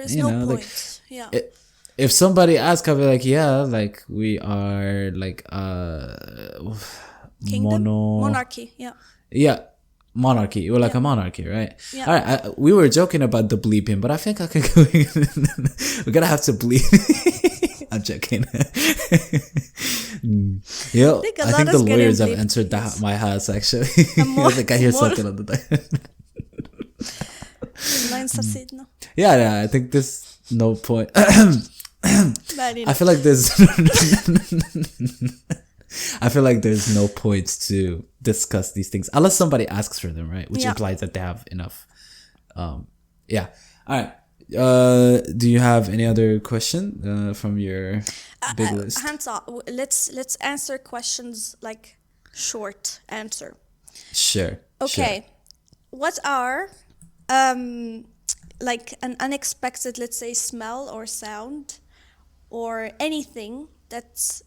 is no point. Like, if somebody asks, I'll be like, yeah, like we are like monarchy, monarchy. We're like a monarchy, right? All right, we were joking about the bleeping, but I think I can go. We're gonna have to bleep. I'm joking. I think the lawyers have entered my house actually. I think I hear something on the yeah, I think there's no point. I feel like there's no point to discuss these things unless somebody asks for them, right? Which implies that they have enough. All right. Do you have any other question from your big list? Hands up. Let's answer questions like short answer. Sure. Okay. Sure. What are like an unexpected, let's say, smell or sound or anything that's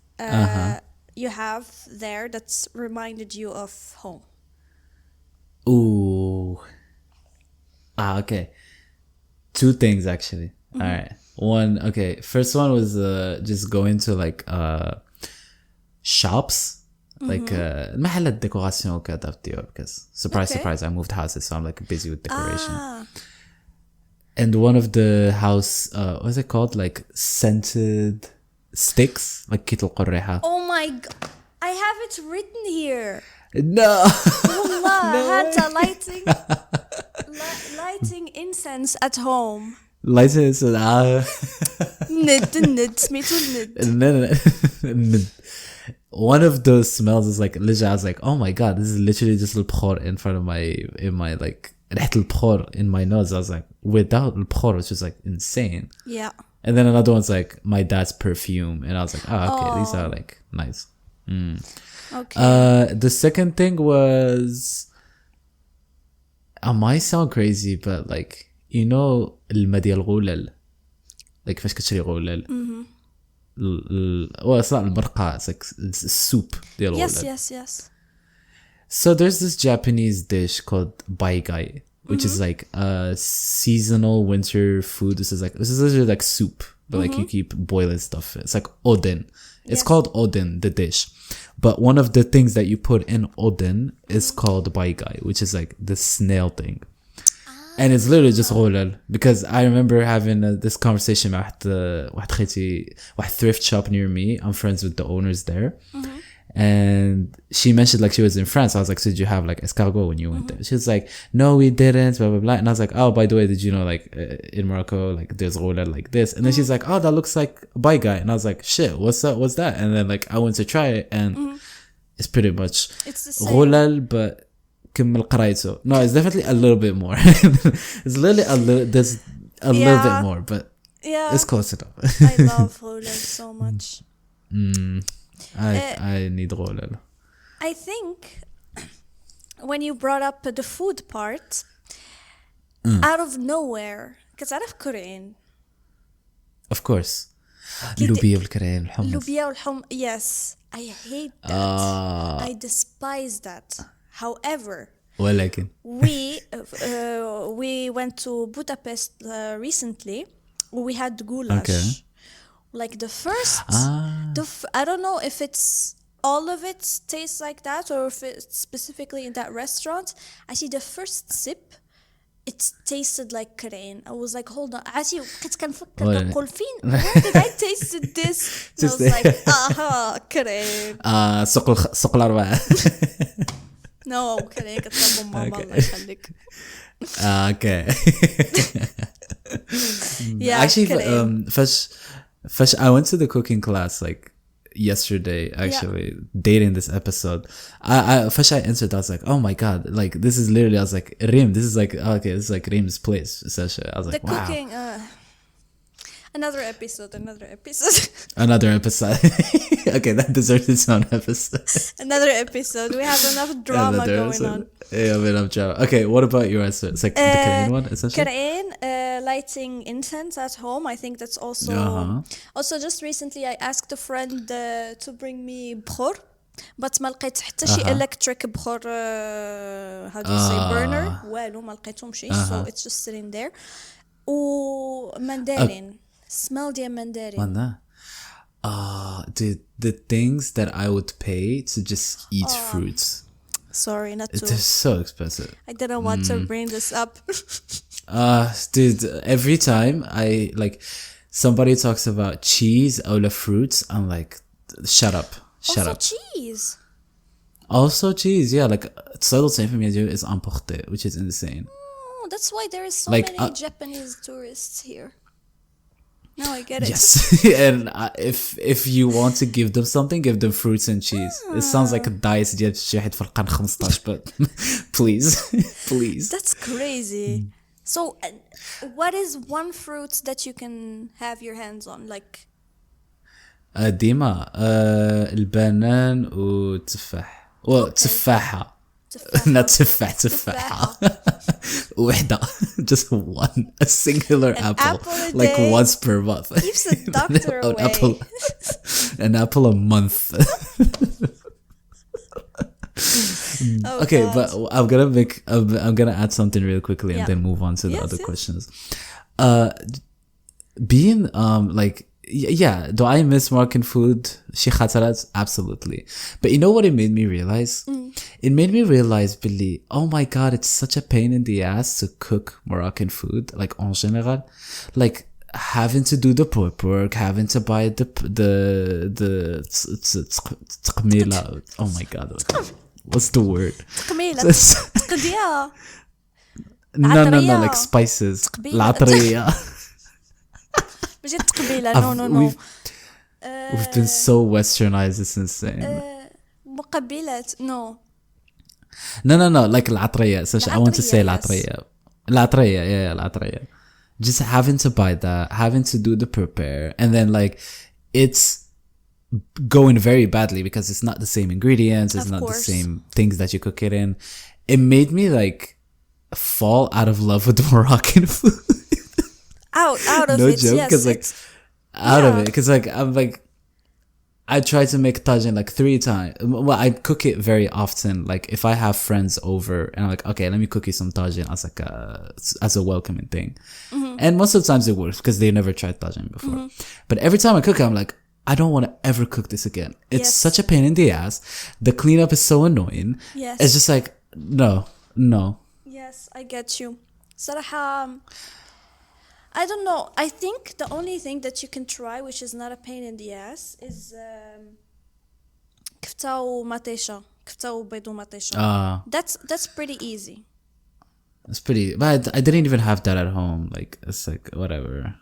you have there that's reminded you of home? Ooh. Okay. Two things actually. All right. One, okay. First one was just going to like shops, like محلات ديكوراسيون وكذا في ديور, because surprise Okay. surprise I moved houses, so I'm like busy with decoration. Ah, And one of the house, what's it called, like scented sticks, like كي تلقوا الريحة. oh my god, I have it written here. No. والله هذا lighting incense at home. License. الند سميتو الند. One of those smells is like literally, I was like, oh my god, this is literally just البخور in front of my like ريحة البخور in my nose. I was like, without البخور, it's just like insane. Yeah. And then another one's like my dad's perfume, and I was like, oh, okay, these are like nice. Okay. The second thing was, I might sound crazy, but like, you know الماء ديال الغلال, like فاش كتشري غلال. Well, it's not المرقة, it's like it's soup ديال Yes, الغلال. yes, yes. So there's this Japanese dish called baigai, which is like a seasonal winter food. This is literally like soup, but like you keep boiling stuff. It's like oden. It's Yes. called oden, the dish. But one of the things that you put in oden is called baigai, which is like the snail thing. And it's literally just غلال. Because I remember having this conversation with واحد خيتي, واحد thrift shop near me. I'm friends with the owners there. And she mentioned like she was in France. I was like, so did you have like escargot when you went there? She was like, no, we didn't, blah, blah, blah. And I was like, oh, by the way, did you know like in Morocco, like there's roulette like this? And then she's like, oh, that looks like baigai. And I was like, shit, what's that? And then like I went to try it, and it's pretty much It's the same. roulette, but كمل قرايته. No, it's definitely a little bit more. It's literally there's a little bit more, but Yeah. it's close enough. I love roulette so much. I need roulette. I think when you brought up the food part, out of nowhere, because out of Korean, Of course. اللوبيا والكريم الحمص. lubia والحم, yes, I hate that. I despise that. However, ولكن we went to Budapest recently. We had goulash. Okay. Like the first, I don't know if it's all of it tastes like that or if it's specifically in that restaurant. I see the first sip, it tasted like Korean. I was like, hold on. I see كنت كنفكر كنقول فين, where did I taste this? And I was like, aha, Korean. سوق الأربعة. No, Korean كتطلب ماما الله يخليك. Okay. Yeah, Actually, Korean. first I went to the cooking class like yesterday, actually dating this episode. I first I answered, I was like, oh my god, like this is literally, I was like, Rim, this is like, okay, this is like Rim's place, essentially. I was like, The wow. cooking, another episode. Another episode. Okay, that deserves its own episode. Another episode. We have enough drama Another going episode. on. Yeah, a bit of drama. Okay, what about your answer? It's like the Korean one, essentially. Korean, lighting incense at home. I think that's also. Also, just recently, I asked a friend to bring me بخور, but ما لقيت حتى شي electric بخور. How do you say burner? والو ما لقيتهم شي. So it's just sitting there. ومندارين. Smell ديال مندارين. Wanda. Dude, the things that I would pay to just eat fruits. Sorry, not to. They're so expensive. I didn't want to bring this up. Dude, every time I like somebody talks about cheese or the fruits, I'm like, shut up. Shut Also up. cheese. Also cheese, yeah, like subtle same for me is emporté, which is insane. Oh, that's why there is so Like, many Japanese tourists here. Now I get it. Yes. And if you want to give them something, give them fruits and cheese. It sounds like a diet ديال شي واحد في القرن 15, but please. Please. That's crazy. So, what is one fruit that you can have your hands on? Like, ديما البنان والتفاح. well Okay. تفاحة تفاحة. not تفاحة وحدة just one a singular An apple apple a like day once per month keeps the doctor an away. an apple a month. Oh, Okay, God. but I'm gonna add something real quickly and Yeah. then move on to the Yes, other yes. questions. Being like yeah, do I miss Moroccan food? شي خطرات? Absolutely. But you know what it made me realize? It made me realize, Billy, oh my god, it's such a pain in the ass to cook Moroccan food, like en général. Like having to do the prep work, having to buy the تقميلة. Oh my god. What's the word? تقميلة. تقدية. No, العطرية. like spices. تقبيلة. العطرية. ماشي تقبيلة. No. We've been so westernized, it's insane. مقبلات. No. No, like العطرية. Essentially, I want to say Yes. العطرية. العطرية, yeah, العطرية. Just having to buy that, having to do the prepare, and then like, it's going very badly because it's not the same ingredients, it's Of not course. the same things that you cook it in. It made me like fall out of love with Moroccan food. Out of No it. joke, Yes. because like out of it, because like I'm like I try to make tajin like 3 times. Well, I cook it very often. Like if I have friends over and I'm like, okay, let me cook you some tajin as like as a welcoming thing. And most of the times it works because they never tried tajin before. But every time I cook it, I'm like, I don't want to ever cook this again. It's Yes. such a pain in the ass. The cleanup is so annoying. Yes. It's just like, no. Yes, I get you. صراحة, I don't know. I think the only thing that you can try, which is not a pain in the ass, is كفتة ومطيشة. كفتة وبيض ومطيشة. That's pretty easy. It's pretty, but I didn't even have that at home. Like, it's like, whatever.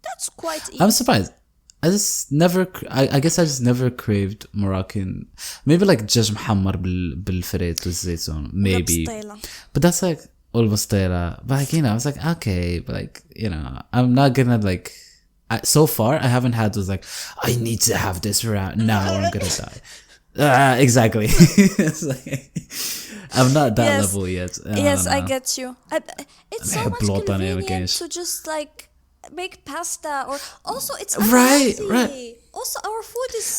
That's quite easy. I'm surprised. I just never, I guess I just never craved Moroccan. Maybe like دجاج محمر بالفريت والزيتون. Maybe. بالبسطيلة. But that's like, almost there. But like, you know, I was like, okay, but like, you know, I'm not gonna like, so far I haven't had those like, I need to have this right now or I'm gonna die. Exactly. It's like, I'm not that Yes. level yet. Yes, I know. get you. It's so have much blood on it, convenient okay. to just like make pasta, or also it's Right, unhealthy. right. Also, our food is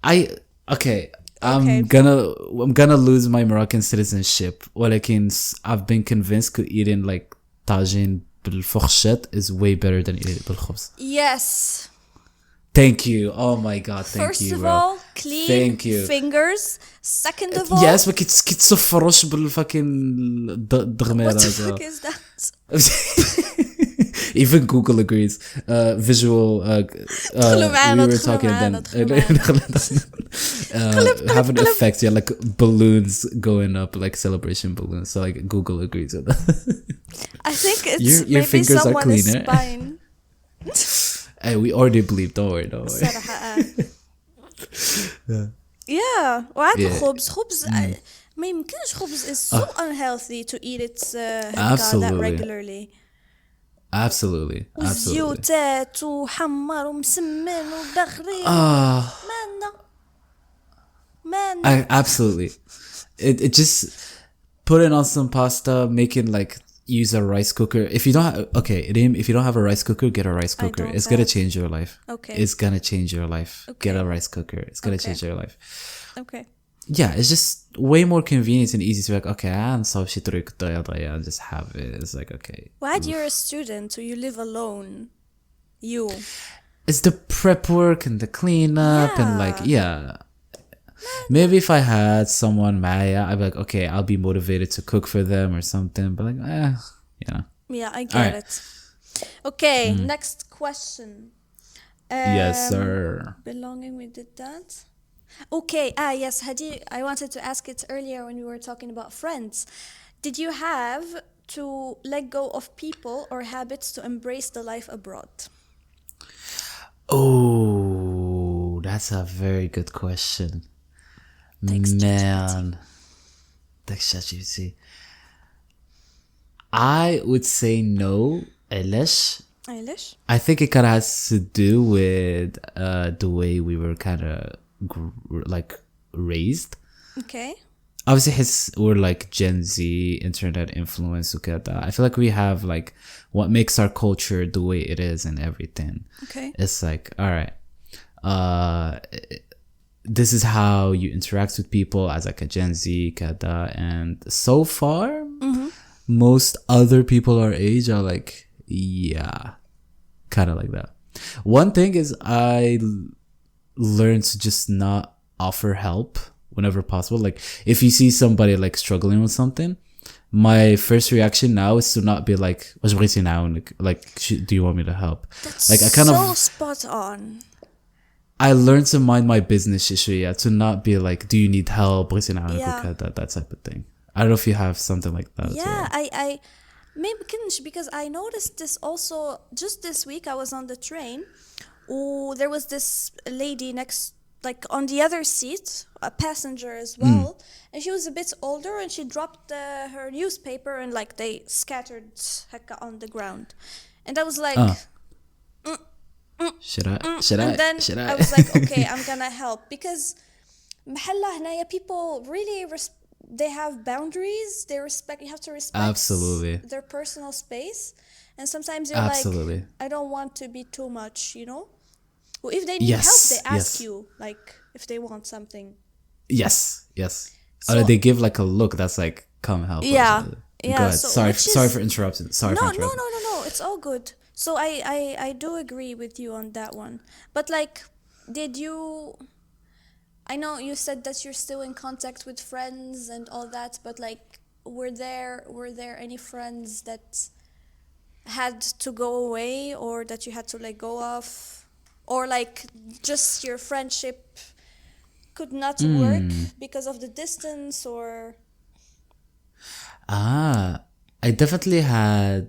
Okay. Okay. I'm gonna lose my Moroccan citizenship. ولكن I've been convinced that eating like tajin بالفرشات is way better than eating it بالخبز. yes. Thank you. Oh my god, thank First you, of bro. all, clean Thank you. fingers. Second of all, Yes, but كتصفروش بالفاكين دغميرة. what the fuck is that? Even Google agrees. Visual. We معانا, were دخلوا talking معانا, then have an effect, yeah, like balloons going up, like celebration balloons. So like Google agrees with that. I think it's Your maybe fingers are someone is cleaner. spying. Hey, we already believed. Don't worry. صراحة yeah. وعاد Yeah. الخبز ما يمكنش خبز is so unhealthy to eat it that Absolutely. regularly. Absolutely. وزيوتات وحمر ومسمن وبغري. مالنا. Absolutely. It just putting on some pasta, making like use a rice cooker. If you don't have, Reem, if you don't have a rice cooker, get a rice cooker. don't It's gonna have. change your life. Okay. It's gonna change your life. Okay. Get a rice cooker. It's gonna Okay. change your life. Okay. Yeah, it's just way more convenient and easy to be like, okay, I'm so shit and just have it. It's like, okay. Why you're a student so you live alone? You. It's the prep work and the cleanup and like, yeah. Maybe if I had someone Maya, I'd be like, okay, I'll be motivated to cook for them or something. But like, you know. Yeah, I get right. it. Okay, next question. Yes, sir. Belonging, we did that. Okay, yes, Hadi, I wanted to ask it earlier when we were talking about friends. Did you have to let go of people or habits to embrace the life abroad? Oh, that's a very good question. Thanks, Man. Thanks, ChatGPT. I would say no, Elish. Eilish? I think it kind of has to do with the way we were kind of like raised. Okay. Obviously we're like Gen Z internet influence وكده. I feel like we have like what makes our culture the way it is and everything. Okay. It's like, all right, this is how you interact with people as like a Gen Z كده. And so far most other people our age are like, yeah, kind of like that. One thing is I learned to just not offer help whenever possible. Like if you see somebody like struggling with something, my first reaction now is to not be like, "What's wrong now?" Like, do you want me to help? That's like I kind so of spot on. I learned to mind my business, yeah, to not be like, "Do you need help?" Yeah. That type of thing. I don't know if you have something like that. Yeah, as well. I maybe because I noticed this also just this week. I was on the train. Oh, there was this lady next, like on the other seat, a passenger as well, and she was a bit older, and she dropped her newspaper, and like they scattered hekka on the ground, and I was like, Should I? and then I was like, okay, I'm gonna help because محلة هنايا people really they have boundaries. They respect. You have to respect Absolutely their personal space, and sometimes you're absolutely like, I don't want to be too much, you know. Well, if they need help, they ask you, like, if they want something. Yes. So, Or they give like a look that's like, come help. yeah, Go yeah. ahead. So Sorry for interrupting. no. It's all good. So I do agree with you on that one. But like, did you? I know you said that you're still in contact with friends and all that, but like, were there any friends that had to go away or that you had to let go of, or like just your friendship could not work because of the distance, or I definitely had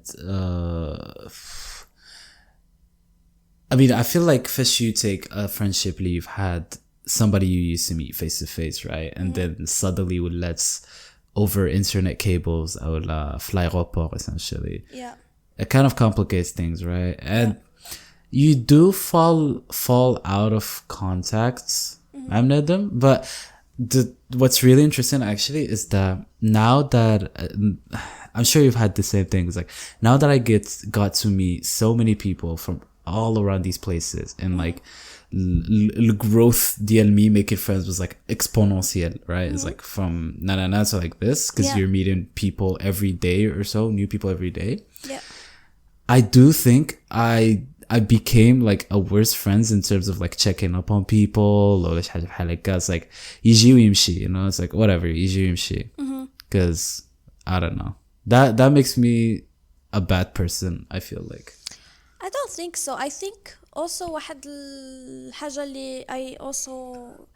I mean, I feel like first you take a friendship leave, had somebody you used to meet face to face, right? And then suddenly let's over internet cables or fly aéroport essentially. yeah, It kind of complicates things, right? And you do fall out of contacts. I'm not them, but what's really interesting actually is that now that I'm sure you've had the same things. Like now that I got to meet so many people from all around these places, and like the growth DLME making friends was like exponential, right? It's like from na to like this because you're meeting people every day or so, new people every day. yeah. I do think I became like a worse friends in terms of like checking up on people or it's like يجي ويمشي, you know, it's like whatever, يجي ويمشي, because I don't know, that makes me a bad person, I feel like. I don't think so. I think also واحد الحاجة اللي I also,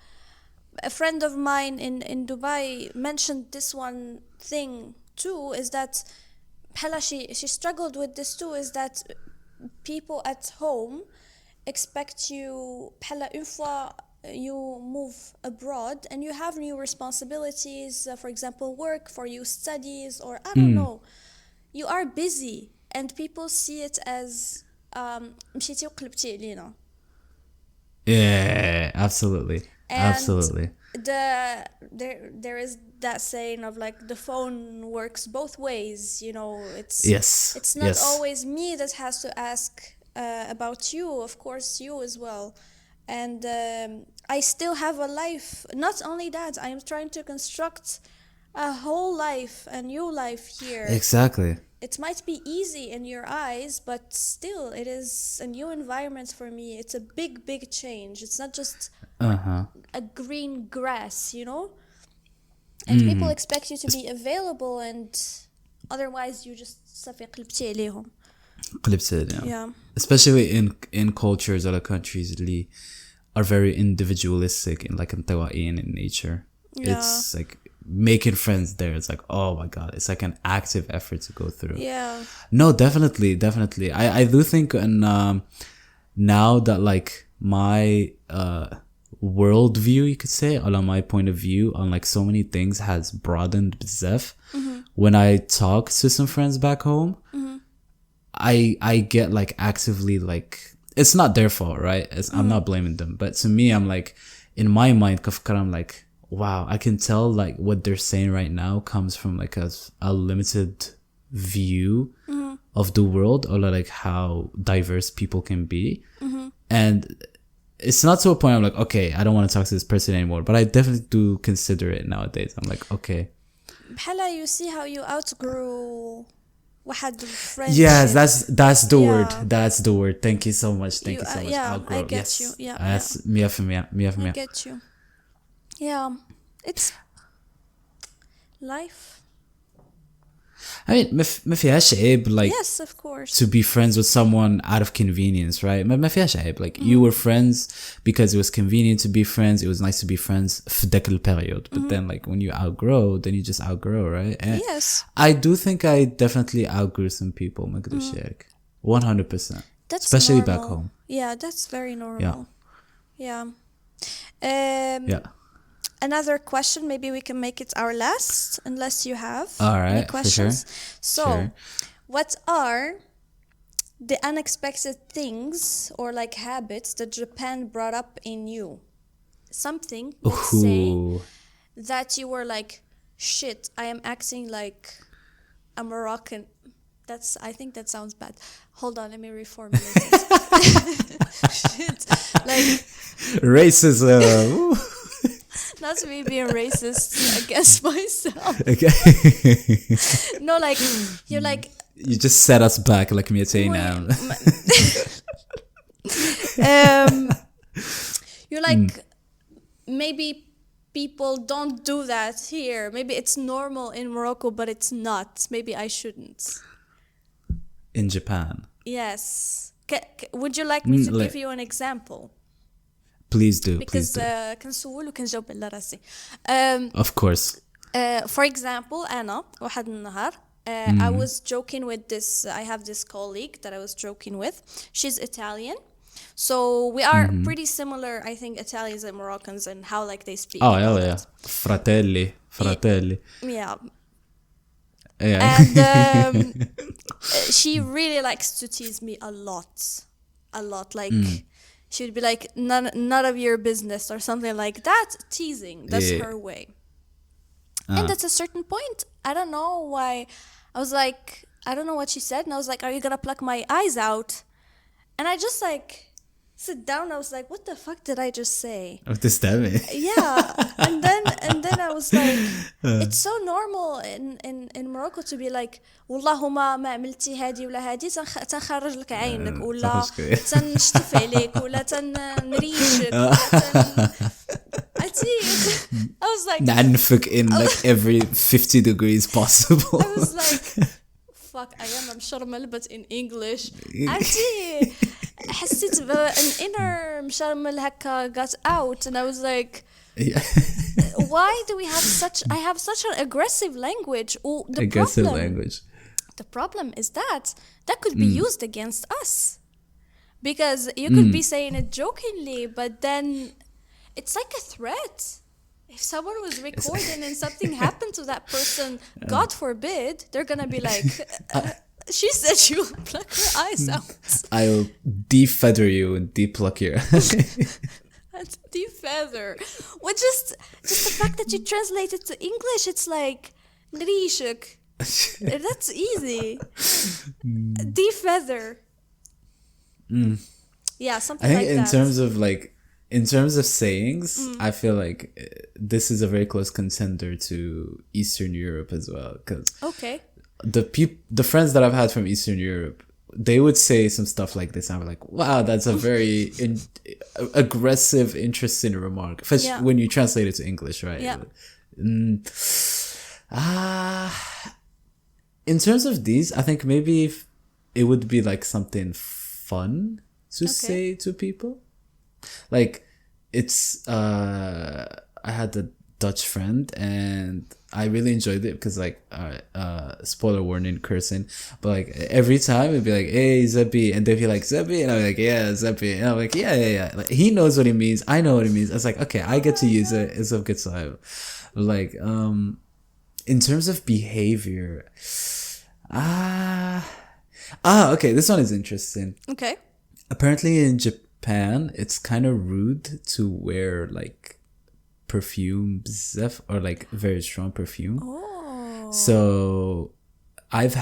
a friend of mine in Dubai mentioned this one thing too, is that بحالة she struggled with this too, is that people at home expect you بحالة une fois you move abroad and you have new responsibilities, for example work, for you studies, or I don't know, you are busy and people see it as مشيتي وقلبتي علينا. Yeah, absolutely. And absolutely. There is that saying of like the phone works both ways, you know. It's not always me that has to ask about you, of course you as well. And I still have a life. Not only that, I am trying to construct a whole life, a new life here. Exactly. It might be easy in your eyes, but still it is a new environment for me. It's a big change. It's not just a green grass, you know. And people expect you to be available, and otherwise you just صافي قلبتي عليهم. Yeah. Especially in cultures, other countries really are very individualistic and like انطوائيين in nature. Yeah. It's like making friends there, it's like, oh my god, it's like an active effort to go through. Yeah. No, definitely I do think, and now that like my world view, you could say, on my point of view on like so many things has broadened bzef. When I talk to some friends back home, I get like actively, like, it's not their fault, right? I'm not blaming them, but to me, I'm like, in my mind I'm like, wow, I can tell like what they're saying right now comes from like a limited view of the world, or like how diverse people can be. And it's not to a point I'm like, okay, I don't want to talk to this person anymore, but I definitely do consider it nowadays. I'm like, okay. بحالة you see how you outgrew واحد friendship. Yes, that's the word. Yeah. That's the word. Thank you so much. Thank you so much. Yeah, Outgrow. I get Yes. you. Yeah, That's mia for mia. Mia for I mia. get you. Yeah, it's life. I mean, ما فيهاش عيب like Yes, of course. to be friends with someone out of convenience, right? ما فيهاش عيب. Like you were friends because it was convenient to be friends. It was nice to be friends في ذاك البيريود. But then like when you outgrow, then you just outgrow, right? And Yes. I do think I definitely outgrew some people. ما أكذبش عليك. 100%. That's Especially normal. back home. Yeah, that's very normal. Yeah. Yeah. Another question, maybe we can make it our last, unless you have All right, any questions. for sure. So, Sure. what are the unexpected things or like habits that Japan brought up in you? Something, let's say, Ooh. that you were like, shit, I am acting like a Moroccan. I think that sounds bad. Hold on, let me reformulate it. Shit, like Racism. not me being racist against myself. Okay. No, like you're like You just set us back like me saying now. you're like maybe people don't do that here. Maybe it's normal in Morocco, but it's not. Maybe I shouldn't. In Japan. Yes. Would you like me to like- give you an example? Please do. Because Please do. كنسول وكنجاوب على راسي. Of course. For example, أنا واحد النهار I was joking with this. I have this colleague that I was joking with. She's Italian, so we are pretty similar. I think Italians and Moroccans and how like they speak. Oh, and hell all yeah. that. Fratelli. Yeah. Yeah. And she really likes to tease me a lot. Like she would be like, none of your business or something like that. Teasing. That's Yeah. her way. And at a certain point, I don't know why, I was like, I don't know what she said, and I was like, are you gonna pluck my eyes out? And I just like sit down. I was like, what the fuck did I just say? What does that mean? Yeah. and then I was like, it's so normal in Morocco to be like, والله ما عملتي هادي ولا هادي تنخرج لك عينك ولا تنشتف عليك ولا تنريشك I was like نعنفك in like every 50 degrees possible. I was like fuck I am مشرمل but in English عرفتي حسيت an inner مشرمل هكا got out and I was like Yeah. why do we have I have such an aggressive language. Aggressive language. The problem is that could be used against us because you could be saying it jokingly, but then it's like a threat. If someone was recording and something happened to that person, God forbid, they're gonna be like, she said she will pluck her eyes out. I will defeather you and depuluck your That's defeather. Well, just the fact that you translate it to English, it's like نريشك. That's easy. Defeather. Yeah, something I think like in that. in terms of sayings, I feel like this is a very close contender to Eastern Europe as well, because Okay. the friends that I've had from Eastern Europe, they would say some stuff like this. I'm like, wow, that's a very aggressive, interesting remark. Especially Yeah. when you translate it to English, right? Yeah. In terms of these, I think maybe it would be like something fun to say to people. Like it's I had a Dutch friend and I really enjoyed it because like spoiler warning cursing, but like every time it'd be like, hey Zebby, and they'd be like Zebby, and I'm like, yeah Zebby, and I'm like, yeah. Like he knows what he means, I know what he means. I was like, okay, I get to use it. It's a good time. Like in terms of behavior, okay, this one is interesting. Okay. Apparently in Japan, it's kind of rude to wear like perfume بزاف, or like very strong perfume. Oh. So I've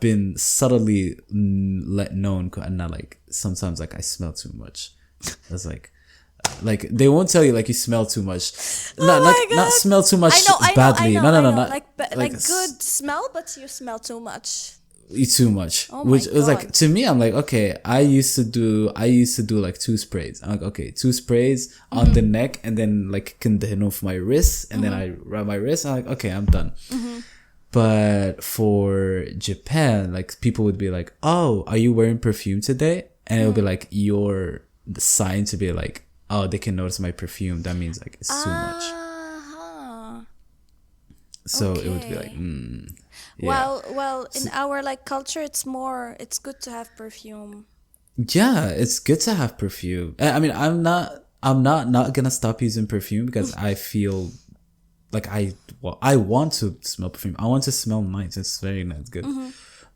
been subtly let known كأنه like sometimes like I smell too much. That's like they won't tell you like you smell too much. Not smell too much badly. I know. No. Like good smell, but you smell too much. Eat too much. Oh Which my was like, God. to me, I'm like, okay, I used to do like 2 sprays. I'm like, okay, 2 sprays on the neck, and then like can off my wrists, and then I rub my wrist. I'm like, okay, I'm done. But for Japan, like people would be like, oh, are you wearing perfume today? And it'll be like your sign to be like, oh, they can notice my perfume. That means like it's too much. Uh-huh. So it would be like, Okay. yeah. Well, in our like culture, it's good to have perfume. Yeah, it's good to have perfume. I mean, I'm not gonna stop using perfume because I feel like I want to smell perfume. I want to smell nice. It's very nice, good.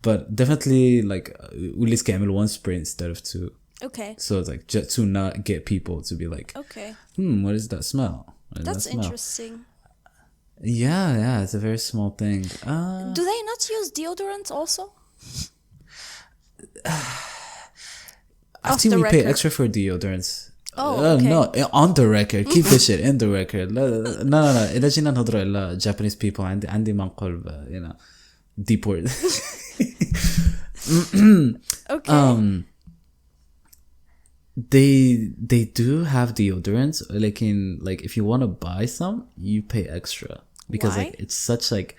But definitely like وليس كأعمل 1 spray instead of 2. Okay. So it's like just to not get people to be like, Okay. what is that smell? What is That's that smell? interesting. Yeah, it's a very small thing. Do they not use deodorant also? I've Off seen the we pay record. extra for deodorants. Oh, okay. No, on the record. Keep this shit in the record. No. إذا جينا نهضروا على Japanese people عندي ما نقول you know deport. Okay. They do have deodorants. Like if you want to buy some, you pay extra because Why? like it's such like,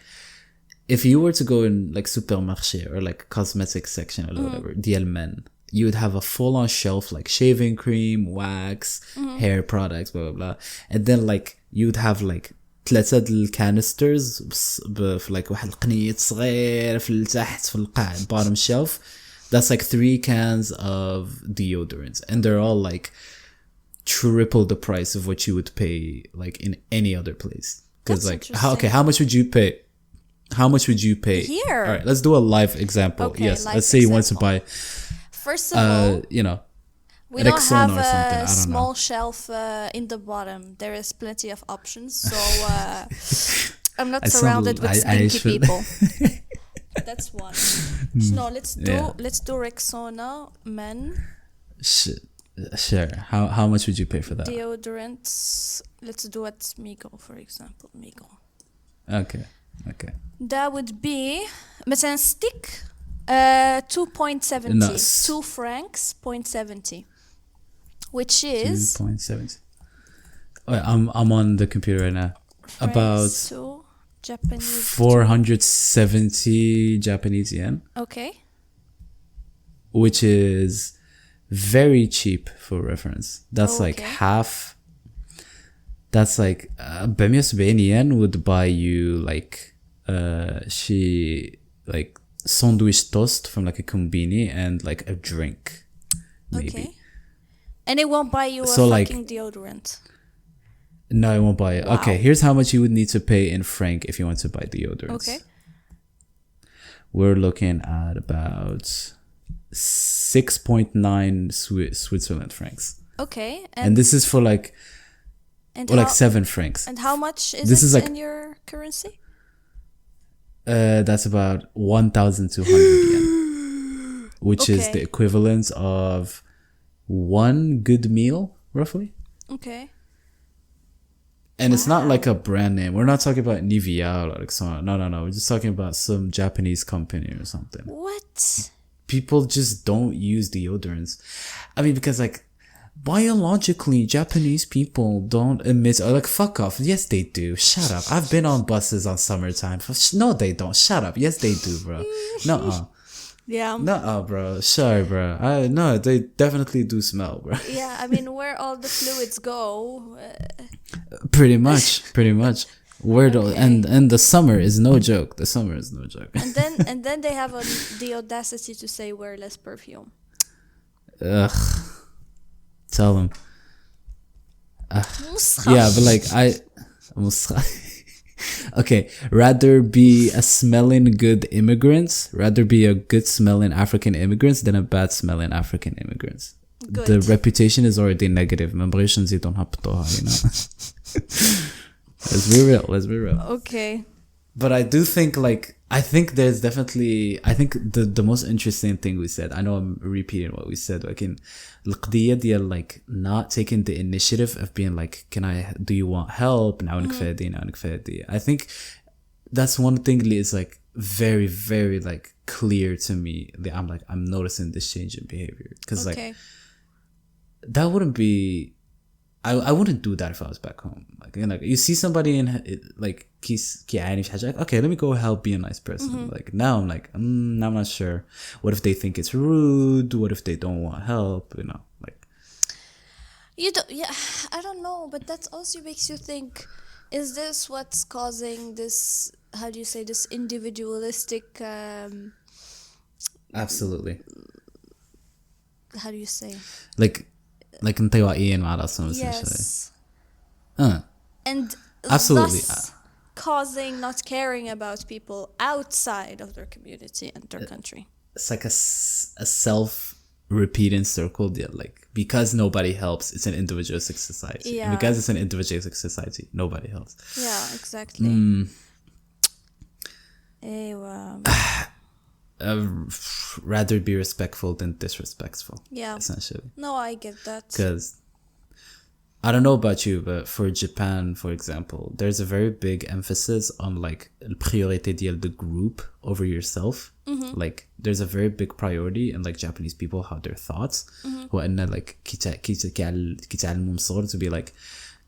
if you were to go in like supermarché or like cosmetic section or whatever, ديال men, you would have a full-on shelf like shaving cream, wax, hair products, blah blah blah, and then like you would have like 3 الكانسترز في like واحد القنية صغير في التحت في القاع bottom shelf. That's like 3 cans of deodorants, and they're all like triple the price of what you would pay like in any other place. Because That's like how much would you pay? How much would you pay Here. All right, let's do a live example. Okay, yes, live let's say you want to example. buy First of all, you know, we don't Rexona have or something, I a don't small know. shelf in the bottom. There is plenty of options, so I'm not I sound- surrounded with I stinky should- people. That's one. No, let's do Rexona men Sure. How much would you pay for that? deodorants. Let's do it Migo, for example. Migo. Okay. That would be مثلا stick 2.70 No, 2 francs 0.70, which is 2.70. Wait, I'm on the computer right now. About francs to Japanese 470 Japanese yen, okay. which is very cheap for reference. That's like Okay. half. That's like 170 yen would buy you like like sandwich toast from like a kombini and like a drink, maybe. Okay. And it won't buy you a So, like- fucking deodorant. No, I won't buy it. Wow. Okay, here's how much you would need to pay in franc if you want to buy deodorants. Okay. We're looking at about 6.9 Switzerland francs. Okay. And this is for like, and or like how, 7 francs. and how much is This it is like- in your currency? That's about 1,200 yen, which is Okay. the equivalent of 1 good meal, roughly. Okay. And it's not like a brand name. We're not talking about Nivea or like Rexona. No. We're just talking about some Japanese company or something. What? People just don't use deodorants. I mean, because like biologically, Japanese people don't emit, or like fuck off. Yes, they do. Shut up. I've been on buses on summertime. No, they don't. Shut up. Yes, they do, bro. Nuh-uh. Yeah. Nuh-uh, bro. Sorry, bro. No, they definitely do smell, bro. Yeah, I mean, where all the fluids go. Pretty much. Where and the summer is no joke. The summer is no joke. And then they have the audacity to say wear less perfume. Ugh. Tell them. Yeah, but like okay, rather be a smelling good immigrant, rather be a good smelling African immigrant than a bad smelling African immigrant. Good. The reputation is already negative. ما نبغيش نزيدو نهبطوها, you know. Let's be real. Let's be real. Okay. But I do think I think there's definitely the most interesting thing we said. I know I'm repeating what we said. Like in القضية ديال like not taking the initiative of being like, do you want help? نعاونك في هادي نعاونك في هادي. I think that's one thing that is like very very like clear to me that I'm noticing this change in behavior because like that wouldn't be. I wouldn't do that if I was back home. Like, you see somebody in like okay, let me go help be a nice person. Like now I'm like I'm not sure. What if they think it's rude? What if they don't want help? You know, like you don't. Yeah, I don't know, but that also makes you think: is this what's causing this? How do you say this individualistic? Absolutely. How do you say? Like انطوائيين مع راسهم essentially. Yes. And absolutely thus causing not caring about people outside of their community and their country. It's like a self-repeating circle deal. Like because nobody helps, it's an individualistic society. Yeah. And because it's an individualistic society, nobody helps. Yeah, exactly. Rather be respectful than disrespectful. Yeah. Essentially. No, I get that. Because I don't know about you, but for Japan, for example, there's a very big emphasis on like priorité ديال the group over yourself. Like there's a very big priority in like Japanese people how their thoughts. هو إن like كيتعلموا من الصغر to be like,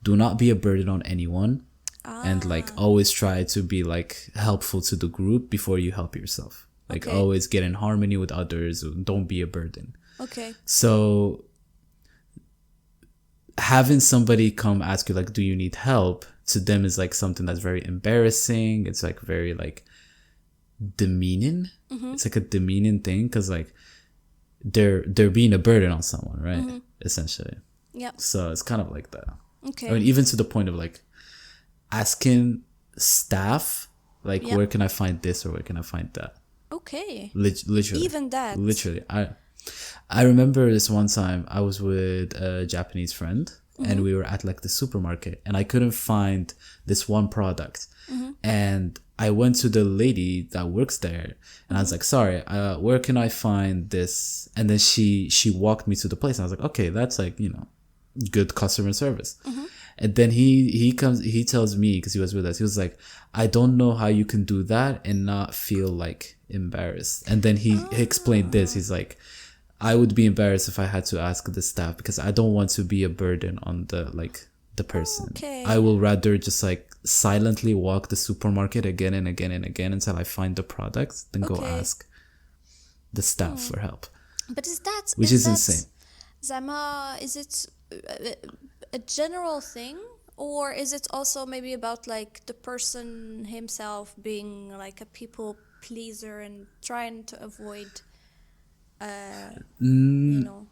do not be a burden on anyone. And like always try to be like helpful to the group before you help yourself. Like always get in harmony with others. Don't be a burden. Okay. So having somebody come ask you like, do you need help? To them is like something that's very embarrassing. It's like very like demeaning. It's like a demeaning thing because like they're being a burden on someone, right? Essentially. Yeah. So it's kind of like that. Okay. I mean, even to the point of like asking staff like, where can I find this or where can I find that? Okay. Literally. Even that. Literally. I remember this one time I was with a Japanese friend and we were at like the supermarket and I couldn't find this one product. And I went to the lady that works there and I was like, sorry, where can I find this? And then she walked me to the place and I was like, okay, that's like, you know, good customer service. And then he tells me, because he was with us, he was like, I don't know how you can do that and not feel like embarrassed. And then he explained this. He's like, I would be embarrassed if I had to ask the staff because I don't want to be a burden on the person. Okay. I will rather just like silently walk the supermarket again and again and again until I find the product than go ask the staff for help. But which is insane. Zama, is it a general thing or is it also maybe about like the person himself being like a people pleaser and trying to avoid you know,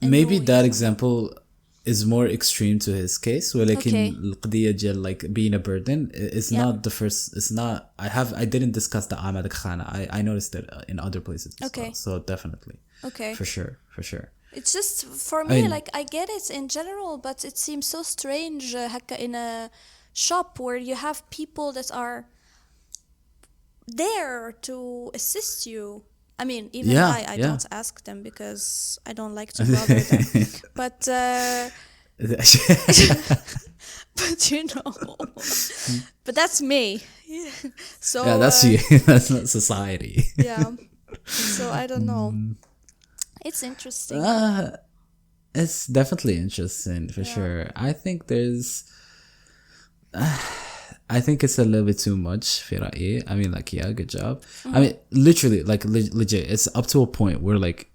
maybe that example is more extreme to his case ولكن القضية ديال like being a burden is not the first. It's not. I didn't discuss the Ahmed Khana. I noticed it in other places as well. So definitely for sure. It's just for me, like I get it in general, but it seems so strange هكا in a shop where you have people that are there to assist you. I mean, even I don't ask them because I don't like to bother them. But but you know, but that's me. So that's you. That's not society. Yeah. So I don't know. It's interesting. It's definitely interesting for sure. I think it's a little bit too much في رأيي. I mean, like, yeah, good job. I mean, literally, like, legit, it's up to a point where, like,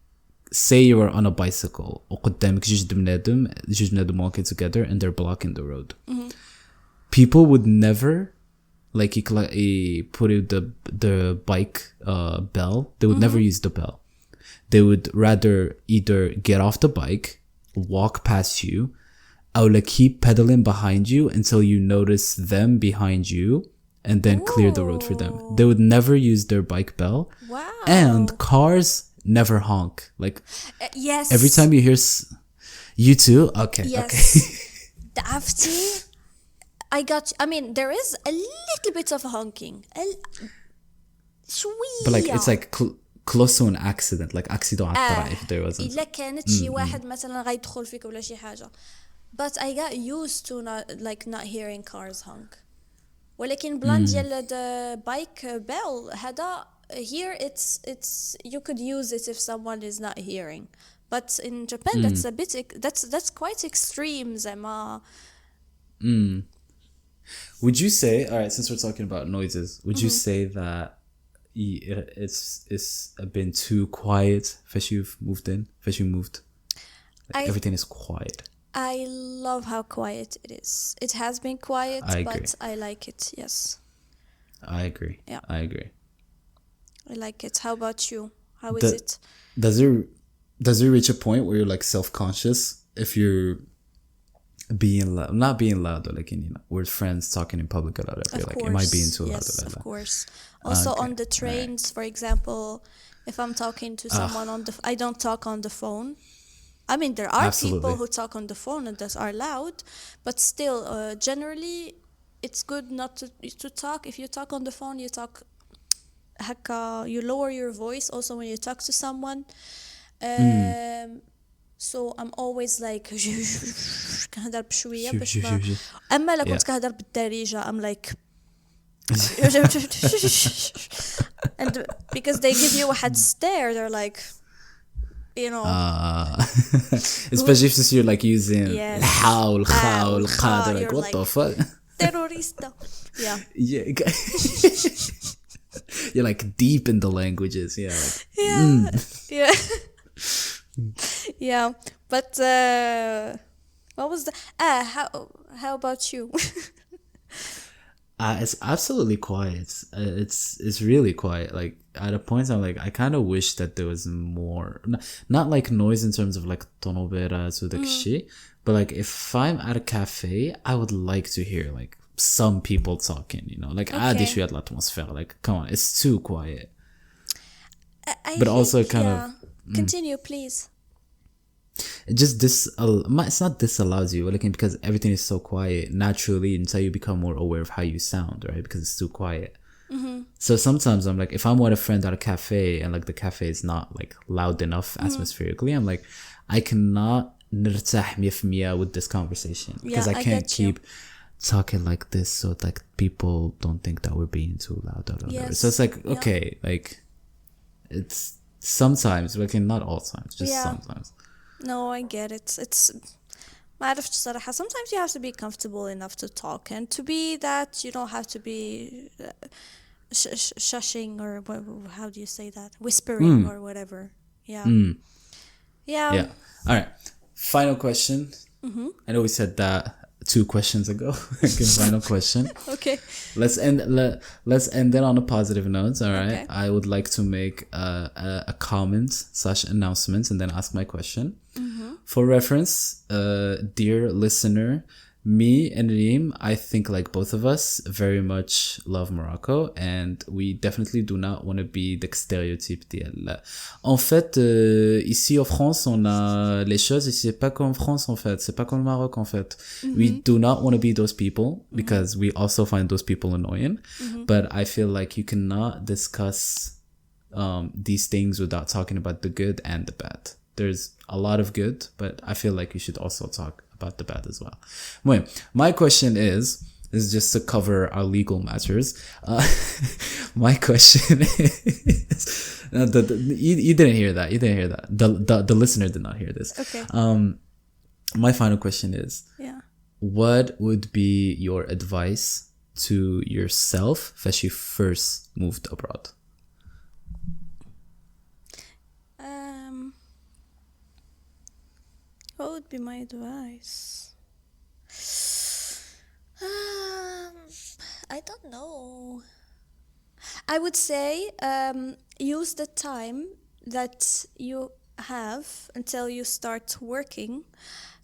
say you are on a bicycle وقدامك جوج بنادم walking together and they're blocking the road. People would never, like, put the bike bell. They would never use the bell. They would rather either get off the bike, walk past you, or like keep pedaling behind you until you notice them behind you and then clear the road for them. They would never use their bike bell. Wow. And cars never honk. Like yes. Every time you hear you too? Okay. Yes. Okay. عرفتي I mean, there is a little bit of honking. شوية. But like it's like close to an accident, like accident على الطريق if there wasn't. إلا كانت شي واحد مثلا غيدخل فيك ولا شي حاجة. But I got used to not hearing cars honk. ولكن بلان ديال the bike bell هذا here it's you could use it if someone is not hearing. But in Japan that's a bit that's quite extreme زعما. Would you say, all right, since we're talking about noises, would you say that it's been too quiet as you've moved in, as you moved? Like everything is quiet. I love how quiet it is. It has been quiet, but I like it, yes. I agree. Yeah. I agree. I like it. How about you? How is it? Does it reach a point where you're like self-conscious if you're being loud, not being loud, like with friends talking in public a lot? I feel like, am I being too loud? Yes, of course. Also on the trains, for example, if I'm talking to someone I don't talk on the phone. I mean, there are people who talk on the phone and that are loud, but still, generally, it's good not to talk. If you talk on the phone, you talk, you lower your voice also when you talk to someone. So I'm always like كنهضر بشوية باش ما أما لا كنت كنهضر بالدارجة I'm like and because they give you a stare, they're like, you know, especially if you're like using how they're like, what the fuck, terrorista. Yeah. You're like deep in the languages. Yeah, but what was the how about you? It's absolutely quiet. It's really quiet. Like at a point I'm like, I kind of wish that there was more, not like noise in terms of like tonoberas or like shit, but like if I'm at a cafe, I would like to hear like some people talking, like عادي شوية الاتموسفير, like come on, it's too quiet. But also kind of continue, please. It just it's not disallows you, like, because everything is so quiet naturally until you become more aware of how you sound, right? Because it's too quiet. So sometimes I'm like, if I'm with a friend at a cafe and like the cafe is not like loud enough atmospherically, I'm like, I cannot نرتاح 100% with this conversation because I can't keep talking like this so like people don't think that we're being too loud or whatever. So it's like, okay, like it's sometimes, like not all times, just sometimes. No, I get it. It's ما عرفتش صراحة. Sometimes you have to be comfortable enough to talk, and to be that you don't have to be shushing or how do you say that? Whispering or whatever. Yeah. All right. Final question. I know we said that 2 questions ago. Final question. Okay. Let's end it on a positive note. All right. Okay. I would like to make a comment / announcement and then ask my question. For reference, dear listener, me and Reem, I think like both of us very much love Morocco, and we definitely do not want to be the stéréotype d'elle. En fait, ici en France, on a les choses, et c'est pas comme France en fait, c'est pas comme le Maroc en fait. We do not want to be those people because we also find those people annoying. But I feel like you cannot discuss these things without talking about the good and the bad. There's a lot of good, but I feel like you should also talk about the bad as well. Anyway, my question is just to cover our legal matters. My question is, you didn't hear that. You didn't hear that. The listener did not hear this. Okay. My final question is, what would be your advice to yourself as you first moved abroad? What would be my advice? I don't know. I would say use the time that you have until you start working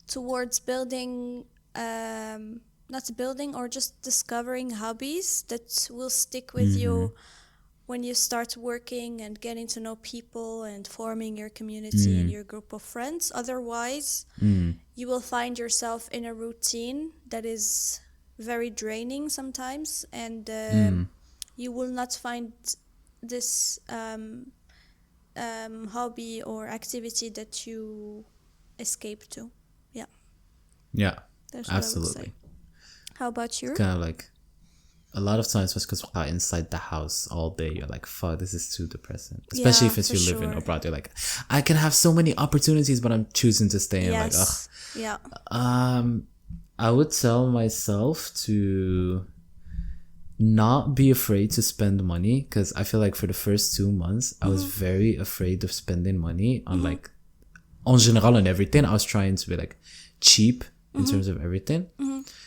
towards building, not building or just discovering hobbies that will stick with you when you start working and getting to know people and forming your community and your group of friends. Otherwise, you will find yourself in a routine that is very draining sometimes, and you will not find this hobby or activity that you escape to. Yeah, Yeah, that's what I would absolutely. say. How about you? It's kind of like a lot of times, because we're inside the house all day, you're like, fuck, this is too depressing. Especially Yeah, if it's for you live in sure. abroad, you're like, I can have so many opportunities, but I'm choosing to stay in. Like, ugh. Yes. Yeah. I would tell myself to not be afraid to spend money, because I feel like for the first 2 months, I was very afraid of spending money on like, en general, on everything. I was trying to be like cheap in terms of everything.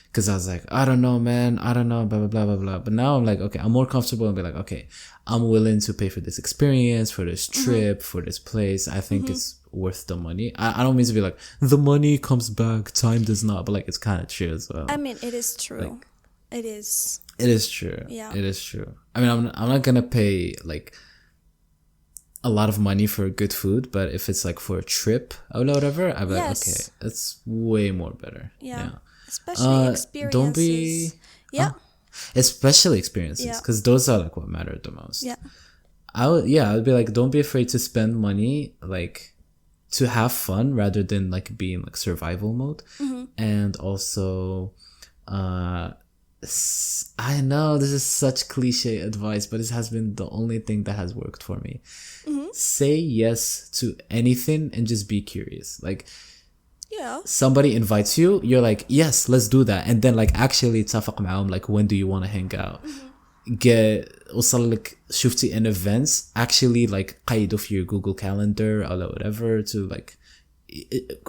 Because I was like, I don't know, man. I don't know, blah, blah, blah, blah, blah. But now I'm like, okay, I'm more comfortable and be like, okay, I'm willing to pay for this experience, for this trip, for this place. I think it's worth the money. I don't mean to be like, the money comes back, time does not. But like, it's kind of true as well. I mean, it is true. It is. It is true. Yeah. It is true. I mean, I'm not going to pay like a lot of money for good food, but if it's like for a trip or whatever, I'm like, okay, Yes. it's way more better. Yeah. Especially experiences. Don't be... Yeah. Especially experiences, Yeah. because those are like what matter the most. Yeah. I would be like, don't be afraid to spend money, like to have fun rather than like be in like survival mode. And also I know this is such cliche advice, but this has been the only thing that has worked for me. Say yes to anything and just be curious. Like, Yeah. somebody invites you, you're like, yes, let's do that. And then like actually تفق معاهم, like, when do you want to hang out? وصل لك شفتي in events, actually like قيدوا في your Google Calendar or whatever to like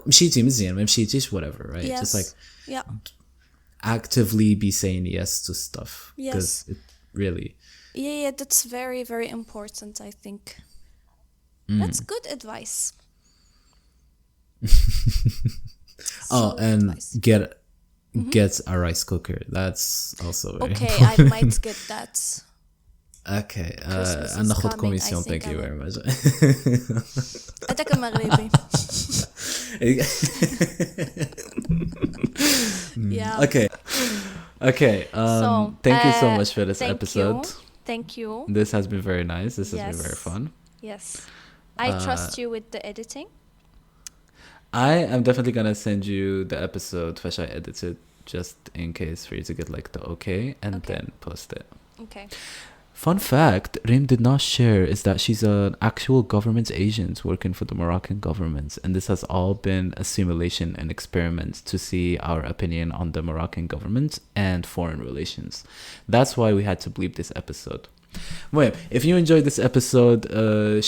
مشيتي مزيان ما مشيتيش whatever, right? Yes. Just like Yeah. actively be saying yes to stuff, because Yes. it really... Yeah, that's very, very important, I think. That's good advice. Solid and advice. get a rice cooker. That's also very Okay, I might get that. okay. Christmas is ناخد coming, I commission. think Thank I you will. very much. أتاك مغربي. Yeah. Okay. So, thank you so much for this thank episode. you. Thank you. This has been very nice. This has been very Yes. fun. Yes. I trust you with the editing. I am definitely gonna send you the episode which I edited, just in case for you to get like the okay, and Okay. then post it. Okay. Fun fact Rim did not share is that she's an actual government agent working for the Moroccan government, and this has all been a simulation and experiment to see our opinion on the Moroccan government and foreign relations. That's why we had to bleep this episode. Well, if you enjoyed this episode,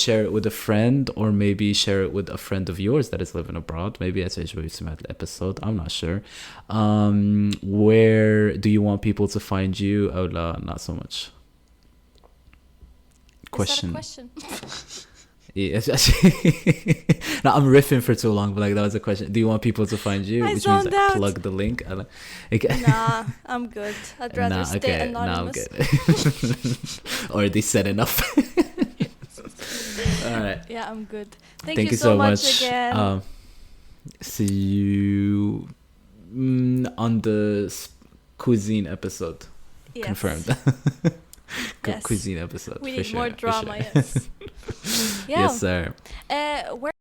share it with a friend, or maybe share it with a friend of yours that is living abroad. Maybe that's the episode. I'm not sure. Where do you want people to find you? Oh, not so much. Question. Is that a question? Yeah, no, I'm riffing for too long, but like that was a question. Do you want people to find you? I Which means zoned like out. plug the link. Okay. Nah, I'm good. I'd rather stay okay, anonymous. now I'm good. Already said enough. All right. Yeah, I'm good. Thank Thank you so much again. See you on the cuisine episode. Yes. Confirmed. Yes. Cuisine episode. We for need sure, more for drama, sure. yes. Yeah. Yes, sir. Where